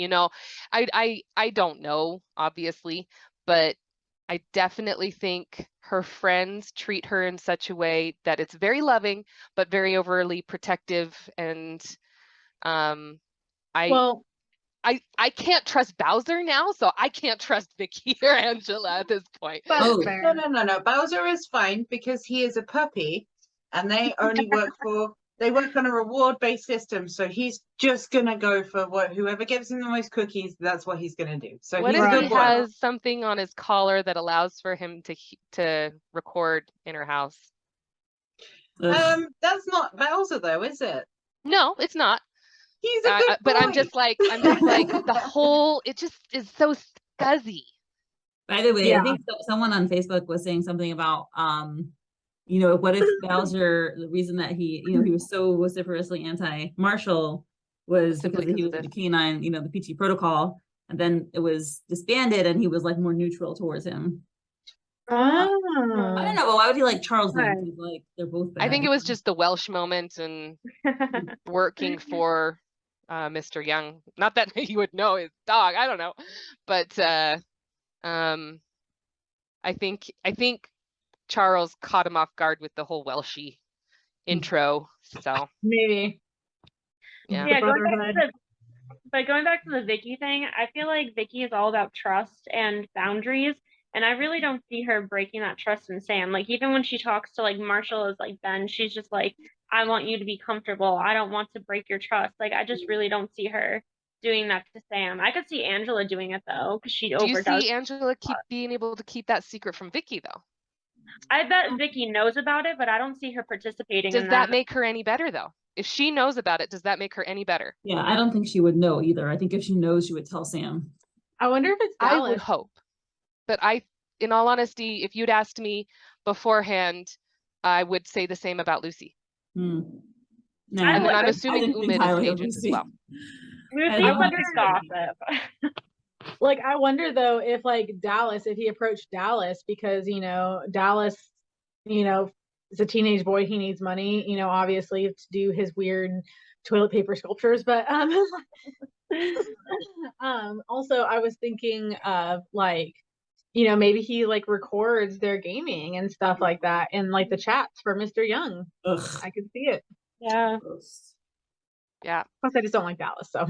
I don't know, obviously, but I definitely think her friends treat her in such a way that it's very loving but very overly protective. And I can't trust Bowser now, so I can't trust Vicky or Angela at this point. No. Bowser is fine because he is a puppy, and they only work on a reward-based system. So he's just gonna go for whoever gives him the most cookies. That's what he's gonna do. So what if he has something on his collar that allows for him to record in her house? That's not Bowser, though, is it? No, it's not. He's a good boy. But I'm just like the whole, it just is so scuzzy. By the way, I think someone on Facebook was saying something about what if Bowser, the reason that he was so vociferously anti-Marshall was because he was the canine, the Peachy protocol, and then it was disbanded and he was like more neutral towards him. I don't know, but why would he like Charles then? Like they're both bad. I think it was just the Welsh moment and working for Mr. Young. Not that he would know his dog, I don't know, but I think Charles caught him off guard with the whole 𝗪𝗆 intro. So maybe. Yeah. Going back to the Vicky thing, I feel like Vicky is all about trust and boundaries, and I really don't see her breaking that trust in Sam. Like even when she talks to like Marshall as like Ben, she's just like, I want you to be comfortable. I don't want to break your trust. Like I just really don't see her doing that to Sam. I could see Angela doing it though, because she overdoes. Do you see Angela being able to keep that secret from Vicky though? I bet Vicky knows about it, but I don't see her participating in that. Does that make her any better though? If she knows about it, does that make her any better? Yeah, I don't think she would know either. I think if she knows, she would tell Sam. I wonder if it's Dallas. I would hope. But in all honesty, if you'd asked me beforehand, I would say the same about Lucy. No, and then I'm assuming Umid is an agent as well. Like I wonder though if like Dallas, if he approached Dallas because Dallas is a teenage boy. He needs money, you know, obviously, to do his weird toilet paper sculptures. But also I was thinking of like, you know, maybe he like records their gaming and stuff like that in like the chats for Mr. Young. Ugh. I could see it. Yeah. Yeah. Plus, I just don't like Dallas, so.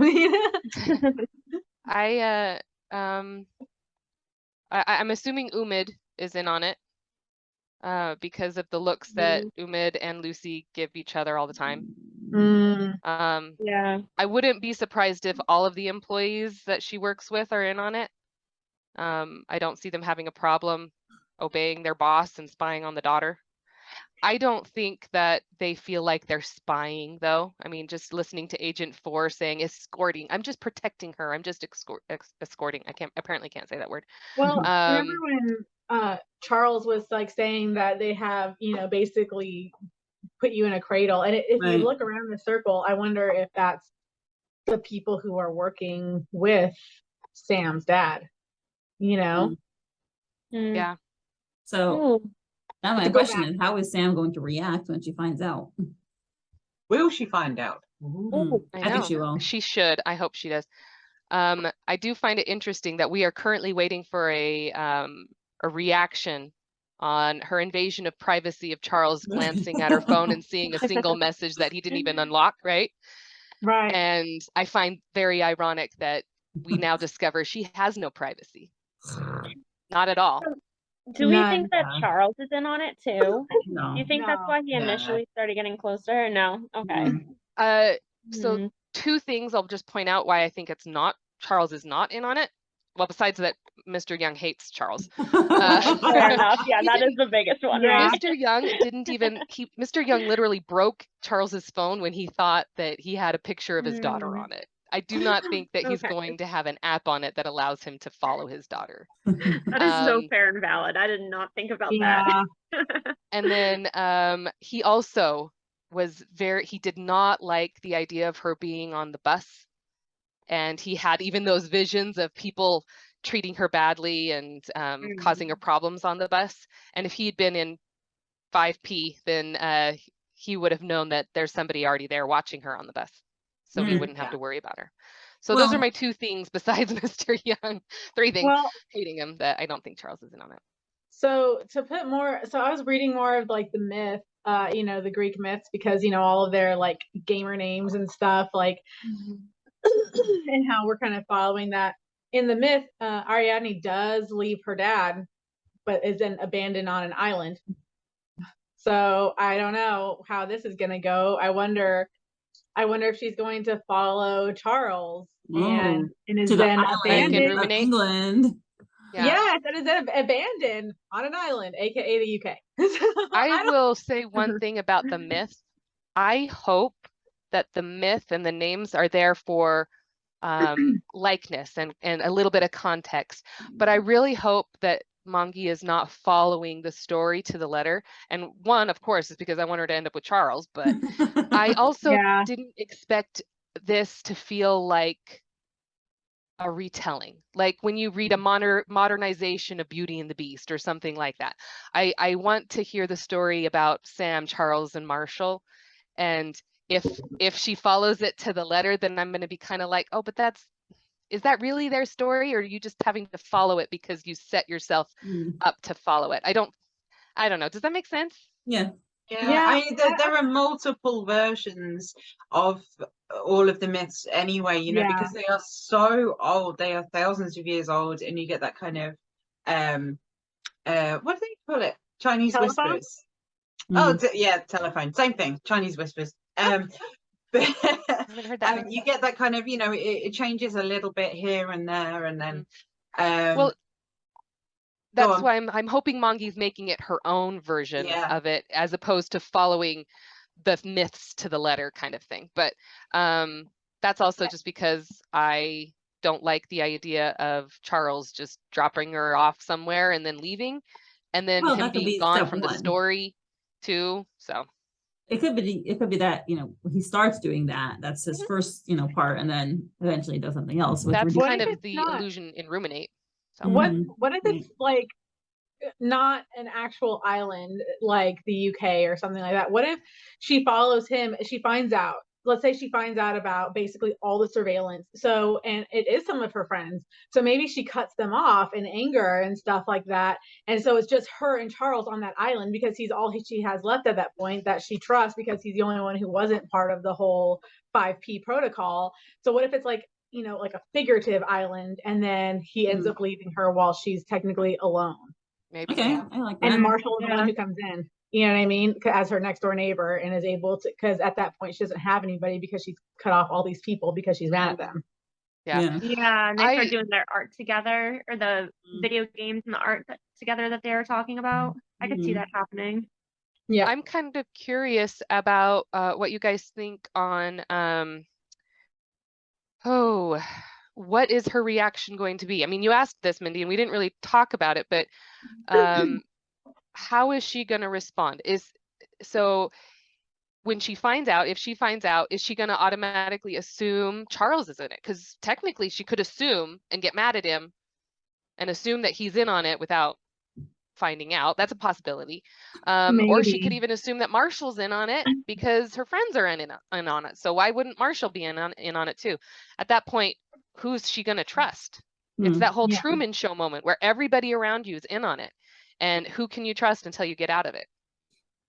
I'm assuming 𝗏𝗏 is in on it, because of the looks that 𝗏𝗏 and 𝗬𝚻 give each other all the time. Yeah. I wouldn't be surprised if all of the employees that she works with are in on it. I don't see them having a problem obeying their boss and spying on the daughter. I don't think that they feel like they're spying, though. I mean, just listening to Agent 4 saying escorting. I'm just protecting her. I'm just escorting. I apparently can't say that word. Well, remember when Charles was like saying that they have, you know, basically put you in a cradle, and if you look around the circle, I wonder if that's the people who are working with Sam's dad, you know? Yeah. So now my question is, how is Sam going to react when she finds out? Will she find out? I think she will. She should. I hope she does. I do find it interesting that we are currently waiting for a reaction on her invasion of privacy of Charles glancing at her phone and seeing a single message that he didn't even unlock, right? Right. And I find very ironic that we now discover she has no privacy. Not at all. Do we think that Charles is in on it too? No. Do you think that's why he initially started getting closer? No. Okay. So two things I'll just point out why I think it's not. Charles is not in on it. Well, besides that, Mr. Young hates Charles. Fair enough. Yeah, that is the biggest one, right? Mr. Young didn't even, Mr. Young literally broke Charles's phone when he thought that he had a picture of his daughter on it. I do not think that he's going to have an app on it that allows him to follow his daughter. That is so fair and valid. I did not think about that. And then he also was he did not like the idea of her being on the bus. And he had even those visions of people treating her badly and causing her problems on the bus. And if he had been in 5P, then he would have known that there's somebody already there watching her on the bus. So he wouldn't have to worry about her. So those are my two things besides Mr. Young. Three things hating him that I don't think Charles is in on it. So to put more, so I was reading more of like the myth, you know, the Greek myths, because, you know, all of their like gamer names and stuff, like, and how we're kind of following that. In the myth, Ariadne does leave her dad, but is then abandoned on an island. So I don't know how this is going to go. I wonder if she's going to follow Charles and is to then the abandoned of England. Yes, and is then abandoned on an island, aka the UK. I will say one thing about the myth. I hope that the myth and the names are there for likeness and a little bit of context. But I really hope that 𝗏𝗏 is not following the story to the letter. And one, of course, is because I want her to end up with Charles. But I also didn't expect this to feel like a retelling, like when you read a modernization of Beauty and the Beast or something like that. I want to hear the story about Sam, Charles, and Marshall. And if she follows it to the letter, then I'm going to be kind of like, oh, but is that really their story, or are you just having to follow it because you set yourself up to follow it? I don't know. Does that make sense? Yeah. I mean, there are multiple versions of all of the myths anyway, you know, because they are so old. They are thousands of years old, and you get that kind of what do they call it? Chinese telephone? whispers. Oh, yeah, telephone. Same thing. Chinese whispers. But you get that kind of, you know, it changes a little bit here and there, and then well, that's why I'm hoping 𝗏𝗏's making it her own version of it, as opposed to following the myths to the letter kind of thing. But that's also just because I don't like the idea of Charles just dropping her off somewhere and then leaving, and then him being gone from the story too. So it could be that, you know, he starts doing that. That's his first, you know, part, and then eventually does something else. That's kind of the illusion in Ruminate. So what if it's like not an actual island like the UK or something like that? What if she follows him, she finds out, let's say she finds out about basically all the surveillance. So, and it is some of her friends. So maybe she cuts them off in anger and stuff like that. And so it's just her and Charles on that island because he's all she has left at that point that she trusts because he's the only one who wasn't part of the whole 5P protocol. So what if it's like, you know, like a figurative island and then he ends up leaving her while she's technically alone? Maybe. Okay, I like that. And Marshall is the one who comes in, you know what I mean, as her next door neighbor and is able to, because at that point she doesn't have anybody because she's cut off all these people because she's mad at them. Yeah. Yeah, and they start doing their art together, or the video games and the art together that they were talking about. I could see that happening. Yeah. I'm kind of curious about what you guys think on what is her reaction going to be? I mean, you asked this, Mindy, and we didn't really talk about it, but how is she going to respond? So when she finds out, if she finds out, is she going to automatically assume Charles is in it? Because technically she could assume and get mad at him and assume that he's in on it without finding out. That's a possibility. Or she could even assume that Marshall's in on it because her friends are in on it. So why wouldn't Marshall be in on it too? At that point, who's she going to trust? It's that whole Truman Show moment where everybody around you is in on it. And who can you trust until you get out of it?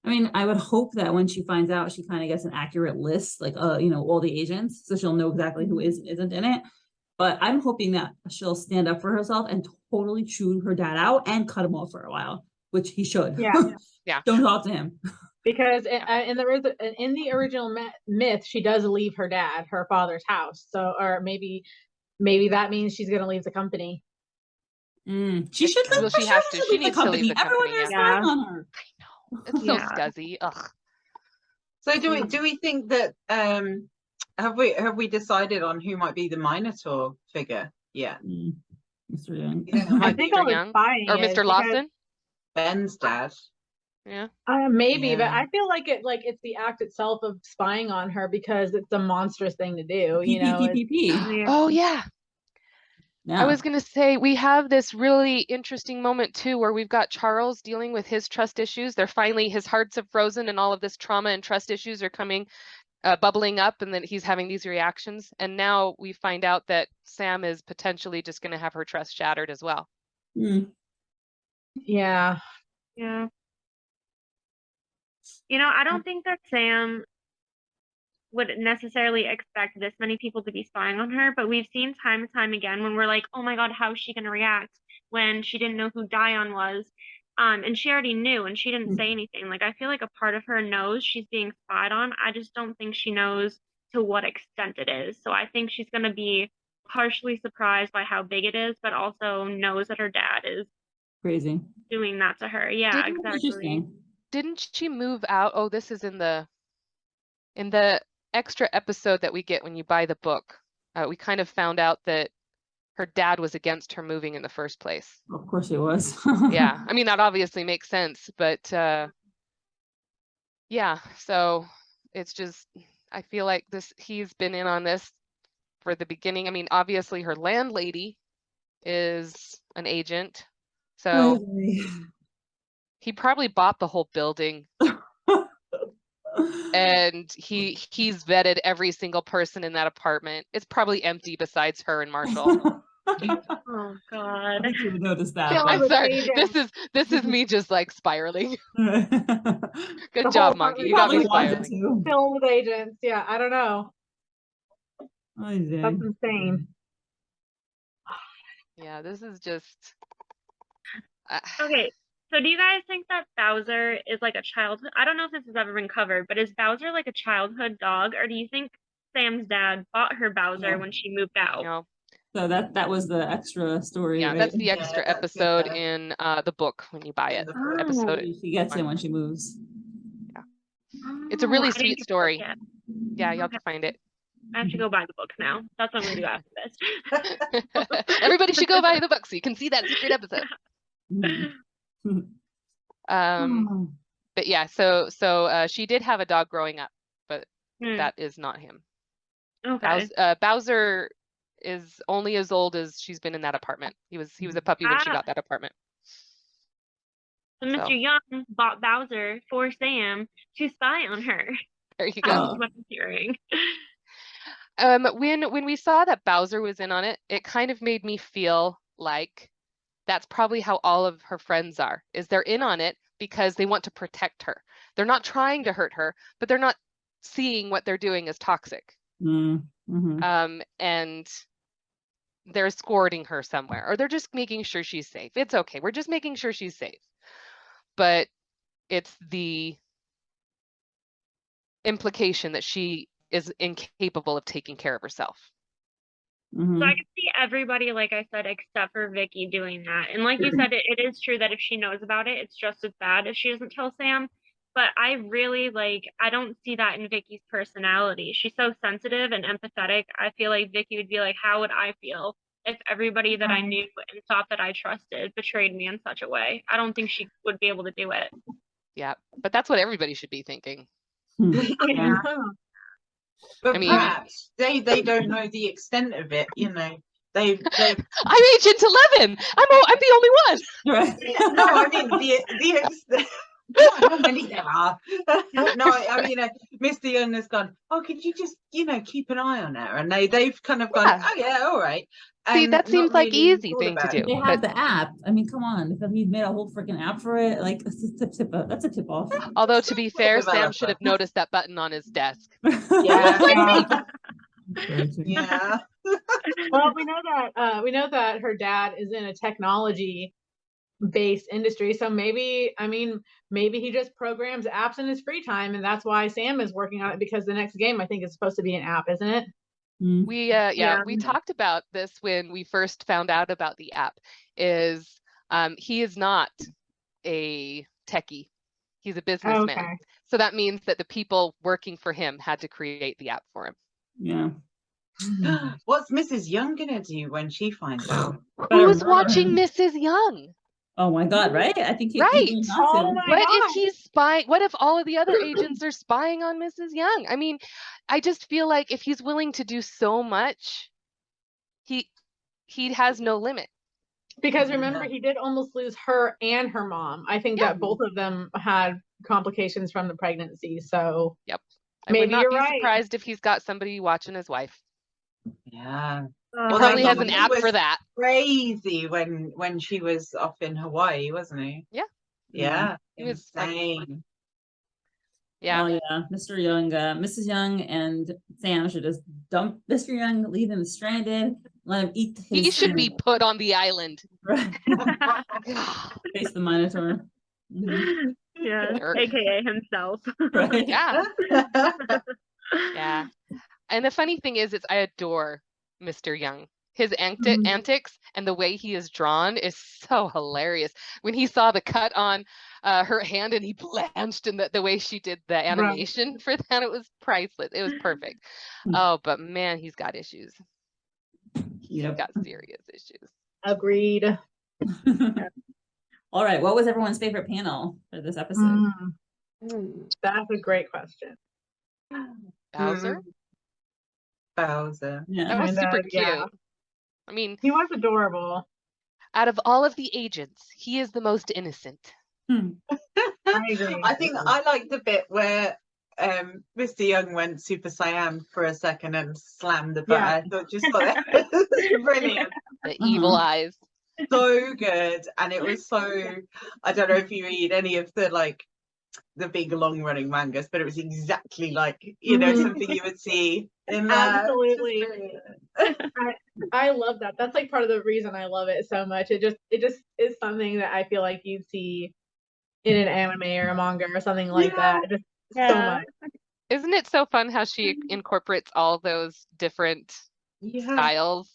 I mean, I would hope that when she finds out, she kind of gets an accurate list, like, you know, all the agents, so she'll know exactly who is and isn't in it. But I'm hoping that she'll stand up for herself and totally chew her dad out and cut him off for a while, which he should. Yeah. Don't talk to him. Because in the original myth, she does leave her dad, her father's house. So, or maybe that means she's going to leave the company. She should. Well, she has to. She needs to leave the company. Everyone is spying on her. I know. It's so scuzzy. Ugh. So do we think that have we decided on who might be the Minotaur figure? Yeah. Mr. Young. I think Mr. all the Young spying or Mr. Lawson. Ben's dad. Yeah. Maybe, but I feel like it's the act itself of spying on her because it's a monstrous thing to do. You know. Oh yeah. I was going to say, we have this really interesting moment too, where we've got Charles dealing with his trust issues. They're finally, his hearts have frozen and all of this trauma and trust issues are coming, bubbling up, and then he's having these reactions. And now we find out that Sam is potentially just going to have her trust shattered as well. Yeah. Yeah. You know, I don't think that Sam would necessarily expect this many people to be spying on her, but we've seen time and time again when we're like, oh my God, how is she going to react when she didn't know who Dion was? And she already knew and she didn't say anything. Like, I feel like a part of her knows she's being spied on. I just don't think she knows to what extent it is. So I think she's going to be partially surprised by how big it is, but also knows that her dad is crazy doing that to her. Yeah, exactly. Didn't she move out? Oh, this is in the extra episode that we get when you buy the book. We kind of found out that her dad was against her moving in the first place. Of course he was. Yeah, I mean, that obviously makes sense, but yeah, so it's just, I feel like he's been in on this for the beginning. I mean, obviously her landlady is an agent, so he probably bought the whole building. And he's vetted every single person in that apartment. It's probably empty besides her and Marshall. Oh God. I should have noticed that. I'm sorry. This is me just like spiraling. Good job, Monkey. You got me spiraling. Filled with agents. Yeah, I don't know. That's insane. Yeah, this is just okay. So do you guys think that Bowser is like a childhood? I don't know if this has ever been covered, but is Bowser like a childhood dog, or do you think Sam's dad bought her Bowser when she moved out? No. So that was the extra story. Yeah, right? that's the extra episode in the book when you buy it. Episode. She gets him when she moves. Yeah. It's a really sweet story. Yeah, you'll have to find it. I have to go buy the book now. That's what I'm going to do after this. Everybody should go buy the book so you can see that secret episode. But yeah, so she did have a dog growing up, but that is not him. Okay. Bowser is only as old as she's been in that apartment. He was a puppy when she got that apartment. So Mr. Young bought Bowser for Sam to spy on her. There you That's go. what I'm hearing. When we saw that Bowser was in on it, it kind of made me feel like that's probably how all of her friends are, is they're in on it because they want to protect her. They're not trying to hurt her, but they're not seeing what they're doing as toxic. Mm-hmm. And they're escorting her somewhere, or they're just making sure she's safe. It's okay. We're just making sure she's safe. But it's the implication that she is incapable of taking care of herself. So I can see everybody, like I said, except for Vicky doing that. And like you said, it is true that if she knows about it, it's just as bad if she doesn't tell Sam. But I really I don't see that in Vicky's personality. She's so sensitive and empathetic. I feel like Vicky would be like, how would I feel if everybody that I knew and thought that I trusted betrayed me in such a way? I don't think she would be able to do it. Yeah, but that's what everybody should be thinking. Yeah. But I mean, perhaps they don't know the extent of it, you know. They I'm Agent 11. I'm the only one. Right. no, I mean the extent. How many there are? No, I mean, Mr. Young has gone, oh, could you just, keep an eye on her? And they've kind of gone, oh yeah, all right. See, and that seems not like really easy thought thing to about do. it. They have the app. I mean, come on. If he made a whole freaking app for it, like that's a tip off. Although to be fair, Sam Developer. should have noticed that button on his desk. Yeah. Yeah. Well, we know that her dad is in a technology based industry, so maybe he just programs apps in his free time, and that's why Sam is working on it, because the next game I think is supposed to be an app, isn't it? We talked about this when we first found out about the app. He is not a techie. He's a businessman. Okay. So that means that the people working for him had to create the app for him. Yeah. What's Mrs. Young gonna do when she finds out? Who's watching Mrs. Young? Oh my God! Right? I think right. Oh my what God. if he's spying? What if all of the other agents are spying on Mrs. Young? I mean, I just feel like if he's willing to do so much, he has no limit. Because remember, he did almost lose her and her mom. I think that both of them had complications from the pregnancy. So yep. Maybe I would not you're be right. surprised if he's got somebody watching his wife. Yeah. Well, probably has an app for that. Crazy when she was off in Hawaii, wasn't he? Yeah. Yeah. He was insane. Yeah. Oh yeah, Mr. Young, Mrs. Young, and Sam should just dump Mr. Young, leave him stranded, let him eat his. He should be put on the island. Right. Face the Minotaur. Mm-hmm. Yeah, AKA himself. Right. Yeah. Yeah. And the funny thing is, I adore Mr. Young. His antics and the way he is drawn is so hilarious. When he saw the cut on her hand and he blanched, and the way she did the animation for that, it was priceless. It was perfect. Oh, but man, he's got issues. He's got serious issues. Agreed. All right. What was everyone's favorite panel for this episode? That's a great question. Bowser? Bowser. Yeah. That was super cute. Yeah. I mean, he was adorable. Out of all of the agents, he is the most innocent. I agree. I think I like the bit where Mr. Young went Super Saiyan for a second and slammed the butt. Yeah. I thought that was brilliant. The evil eyes. So good. And it was so, I don't know if you read any of the big long running mangas, but it was exactly like, something you would see in Absolutely. I love that. That's like part of the reason I love it so much. It just is something that I feel like you'd see in an anime or a manga or something like that. Just so much. Isn't it so fun how she incorporates all those different styles?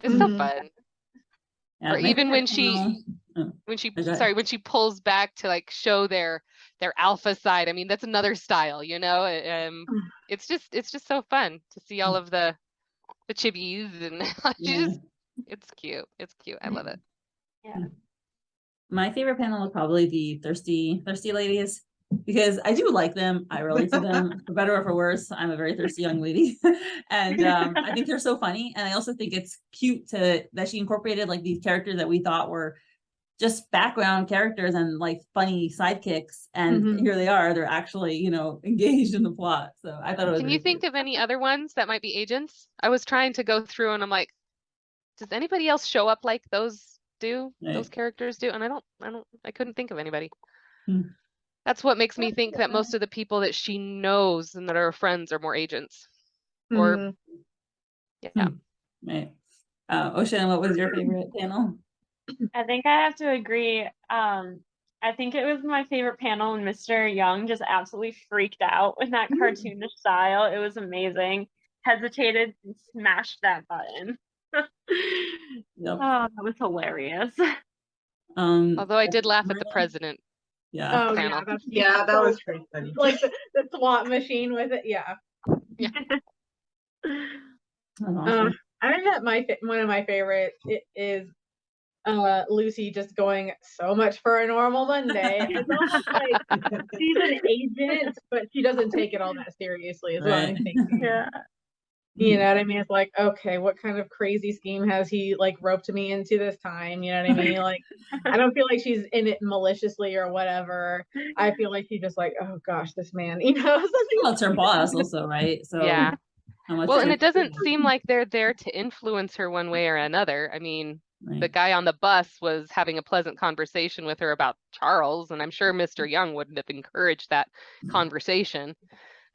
It's so fun. Yeah, or even when she pulls back to show their alpha side. I mean, that's another style, it's just so fun to see all of the chibis, and it's cute. I love it. Yeah. My favorite panel will probably be thirsty ladies, because I do like them. I relate to them, for better or for worse. I'm a very thirsty young lady, and I think they're so funny. And I also think it's cute that she incorporated these characters that we thought were just background characters and like funny sidekicks, and here they are, they're actually, you know, engaged in the plot. So I thought it was Can you think of any other ones that might be agents? I was trying to go through and I'm like, does anybody else show up like those those characters do? And I couldn't think of anybody. That's what makes me think that most of the people that she knows and that are friends are more agents. Or yeah. Right. Ocean, what was your favorite panel? I think I have to agree. I think it was my favorite panel when Mr. Young just absolutely freaked out in that cartoonish style. It was amazing. Hesitated and smashed that button. Yep. Oh, that was hilarious. Although I did laugh at the president. Yeah. Oh, panel. Yeah, that was pretty funny. Like the SWAT machine with it. Yeah. Yeah. Awesome. I think that one of my favorites is Lucy just going so much for a normal Monday. It's almost like she's an agent, but she doesn't take it all that seriously, is what I'm thinking. Yeah. You know what I mean? It's like, okay, what kind of crazy scheme has he like roped me into this time? You know what I mean? Like, I don't feel like she's in it maliciously or whatever. I feel like she's just like, oh gosh, this man, you know? Well, it's her boss also, right? So yeah. Well, and it doesn't seem like they're there to influence her one way or another. I mean, the guy on the bus was having a pleasant conversation with her about Charles, and I'm sure Mr. Young wouldn't have encouraged that conversation.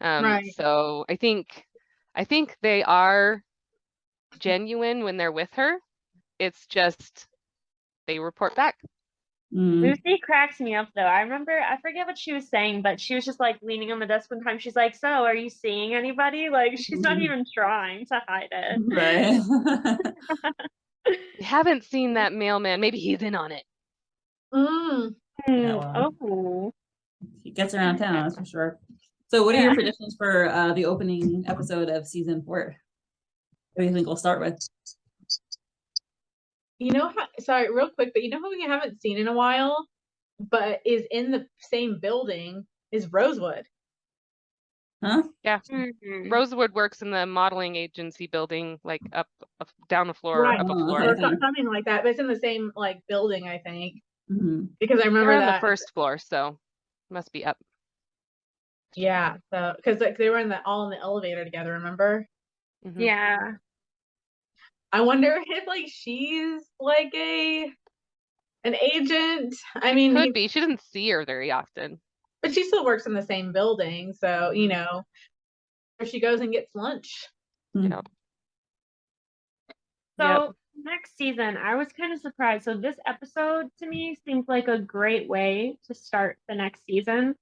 So I think they are genuine when they're with her. It's just they report back. Lucy cracks me up though. I forget what she was saying, but she was just like leaning on the desk one time. She's like, "So, are you seeing anybody?" Like, she's not even trying to hide it. Right. We haven't seen that mailman. Maybe he's in on it. Yeah, well, Oh, he gets around town, that's for sure. So what are your predictions for the opening episode of season 4? What do you think we'll start with? You know how, sorry, real quick, but you know who we haven't seen in a while, but is in the same building, is Rosewood. Huh? Yeah. Rosewood works in the modeling agency building, like up down a floor, Right. up a floor. Or something like that, but it's in the same like building, I think. Because I They're remember on that the first floor, so must be up. Yeah, so because like, they were all in the elevator together, remember? yeah. I wonder if like she's like an agent. I mean, Could be. She doesn't see her very often. But she still works in the same building, so you know, where she goes and gets lunch. Yep. So next season, I was kind of surprised. So this episode to me seems like a great way to start the next season.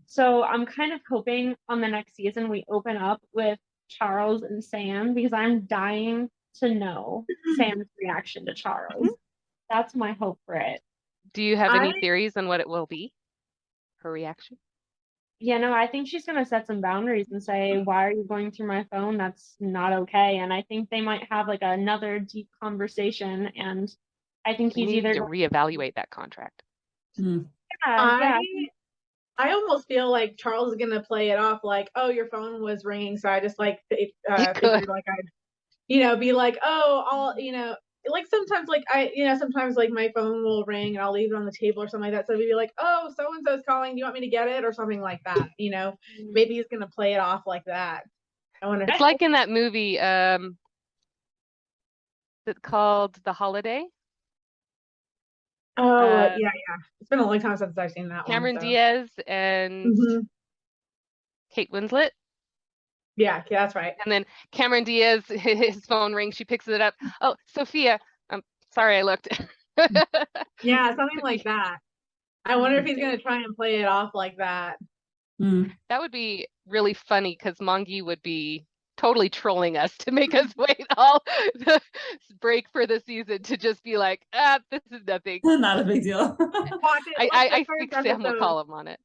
So I'm kind of hoping on the next season we open up with Charles and Sam, because I'm dying to know Sam's reaction to Charles. That's my hope for it. Do you have any theories on what it will be? Her reaction? Yeah, no, I think she's going to set some boundaries and say, why are you going through my phone? That's not okay. And I think they might have like another deep conversation. And I think he's need either to reevaluate that contract. I almost feel like Charles is gonna play it off like, oh, your phone was ringing, so I just like figured like I'd, you know, be like, oh, I'll, you know, like sometimes like sometimes like my phone will ring and I'll leave it on the table or something like that. So we'd be like, oh, so and so's calling. Do you want me to get it or something like that? You know, maybe he's gonna play it off like that. I wonder. It's like in that movie, it's called The Holiday. Oh yeah. It's been a long time since I've seen that Cameron one. So. Diaz and Kate Winslet. Yeah, that's right. And then Cameron Diaz, his phone rings. She picks it up. Oh, Sophia. I'm sorry, I looked. Yeah, something like that. I wonder if he's gonna try and play it off like that. That would be really funny because Mongi would be totally trolling us to make us wait all the break for the season to just be like, this is nothing. Not a big deal. I think Sam will call him on it.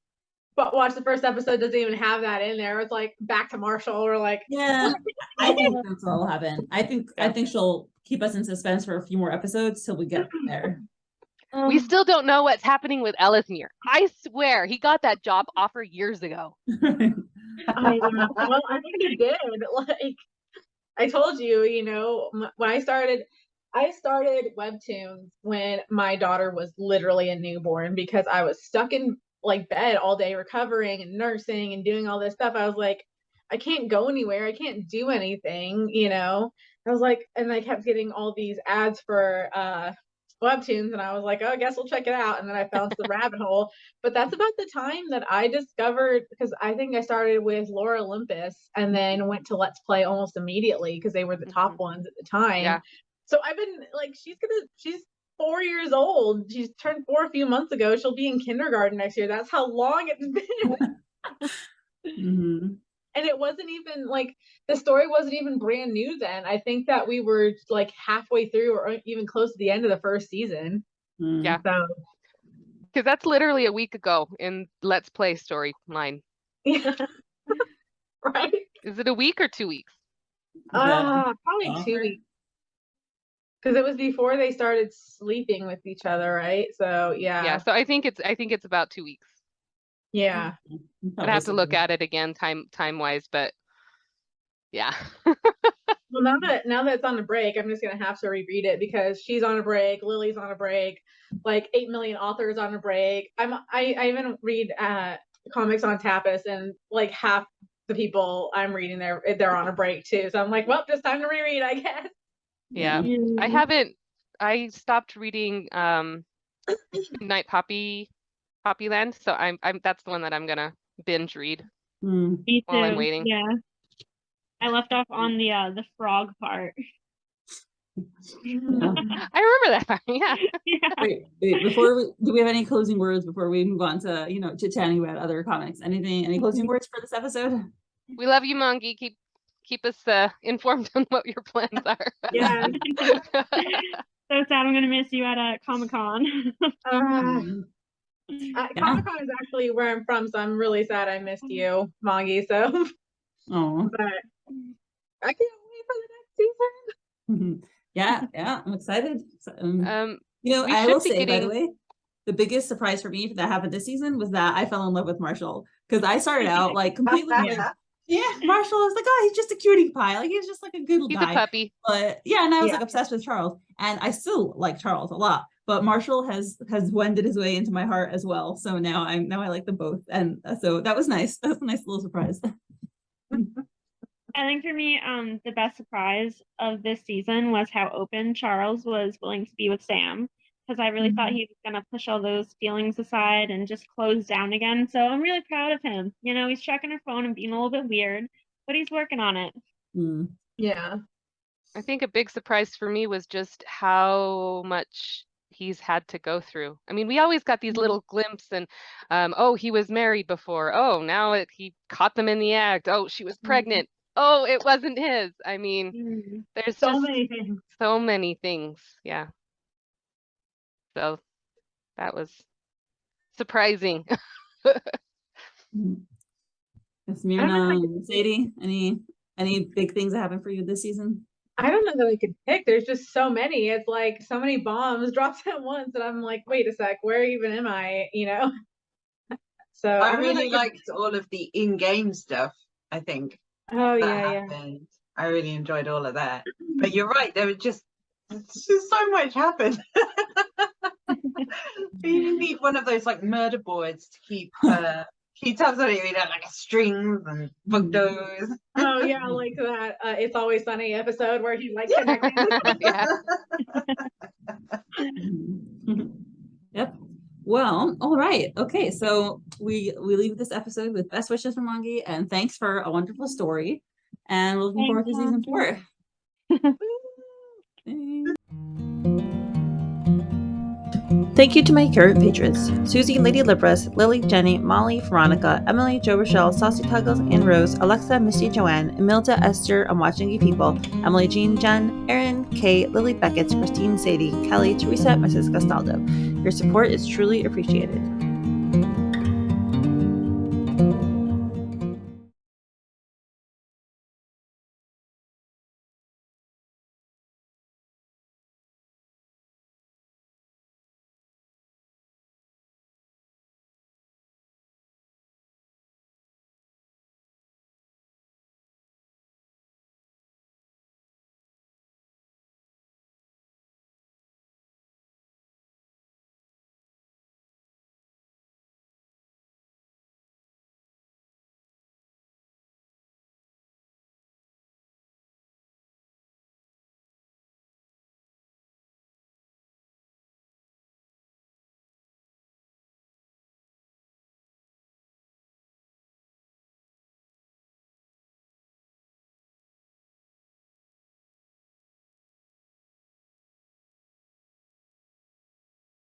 But watch the first episode, doesn't even have that in there. It's like back to Marshall. We're like, yeah, I think that's what will happen. I think she'll keep us in suspense for a few more episodes till we get there. We still don't know what's happening with Ellesmere. I swear he got that job offer years ago. Well, I think he did. Like I told you, you know, when I started, I started webtoons when my daughter was literally a newborn because I was stuck in like bed all day recovering and nursing and doing all this stuff. I was like, I can't go anywhere. I can't do anything, you know? I was like, and I kept getting all these ads for webtoons, and I was like, oh, I guess we'll check it out. And then I fell into the rabbit hole. But that's about the time that I discovered, because I think I started with Lore Olympus and then went to Let's Play almost immediately because they were the top ones at the time. Yeah. So I've been like, she's 4 years old. She's turned 4 a few months ago. She'll be in kindergarten next year. That's how long it's been. And it wasn't even like, the story wasn't even brand new then. I think that we were like halfway through or even close to the end of the first season. Yeah. So, because that's literally a week ago in Let's Play storyline. yeah. Right? Is it a week or 2 weeks? Probably 2 weeks. Because it was before they started sleeping with each other, right? So Yeah, so I think it's about 2 weeks. Yeah. I'd have to look at it again time wise, but yeah. Well, now that it's on a break, I'm just gonna have to reread it because she's on a break, Lily's on a break, like 8 million authors on a break. I even read comics on Tapas, and like half the people I'm reading they're on a break too. So I'm like, well, just time to reread, I guess. Yeah. I stopped reading Midnight Poppyland, so I'm that's the one that I'm gonna binge read Me while I'm too. waiting. Yeah. I left off on the frog part. I remember that part. Yeah. Yeah. Wait, do we have any closing words before we move on to, chit-chatting about other comics? Any closing words for this episode? We love you, Mongi. Keep us informed on what your plans are. Yeah. So sad. I'm gonna miss you at Comic-Con. Comic-Con is actually where I'm from, so I'm really sad I missed you, Mongi. So, but I can't wait for the next season. Yeah, I'm excited. I will say, by the way, the biggest surprise for me that happened this season was that I fell in love with Marshall, because I started out like completely. Marshall is like, oh, he's just a cutie pie. Like, he's just like a good guy. He's a puppy. But yeah, and I was like obsessed with Charles, and I still like Charles a lot. But Marshall has wended his way into my heart as well. So now I like them both, and so that was nice. That was a nice little surprise. I think for me, the best surprise of this season was how open Charles was willing to be with Sam, because I really thought he was gonna push all those feelings aside and just close down again. So I'm really proud of him. He's checking her phone and being a little bit weird, but he's working on it. Yeah. I think a big surprise for me was just how much he's had to go through. I mean, we always got these little glimpses, and he was married before. Oh, now he caught them in the act. Oh, she was pregnant. Oh, it wasn't his. I mean, there's so many things. So many things. Yeah. So that was surprising. Yes, Myrna and Sadie, any big things that happened for you this season? I don't know that I could pick. There's just so many. It's like so many bombs dropped at once, and I'm like, wait a sec, where even am I? So I really liked all of the in-game stuff, I think. Oh yeah, happened. I really enjoyed all of that. But you're right, there was just so much happened. You need one of those like murder boards to keep tabs on it, like strings and photos. Oh yeah, like that It's Always Sunny episode where he like connecting. Yep. Well, all right. Okay, so we leave this episode with best wishes from Mongi, and thanks for a wonderful story. And we're looking forward to season 4. Thank you to my current patrons: Susie, Lady Libras, Lily, Jenny, Molly, Veronica, Emily, Jo Rochelle, Saucy Tuggles, Anne Rose, Alexa, Misty, Joanne, Emilda, Esther, I'm Watching You People, Emily, Jean, Jen, Erin, Kay, Lily Beckett, Christine, Sadie, Kelly, Teresa, Mrs. Castaldo. Your support is truly appreciated.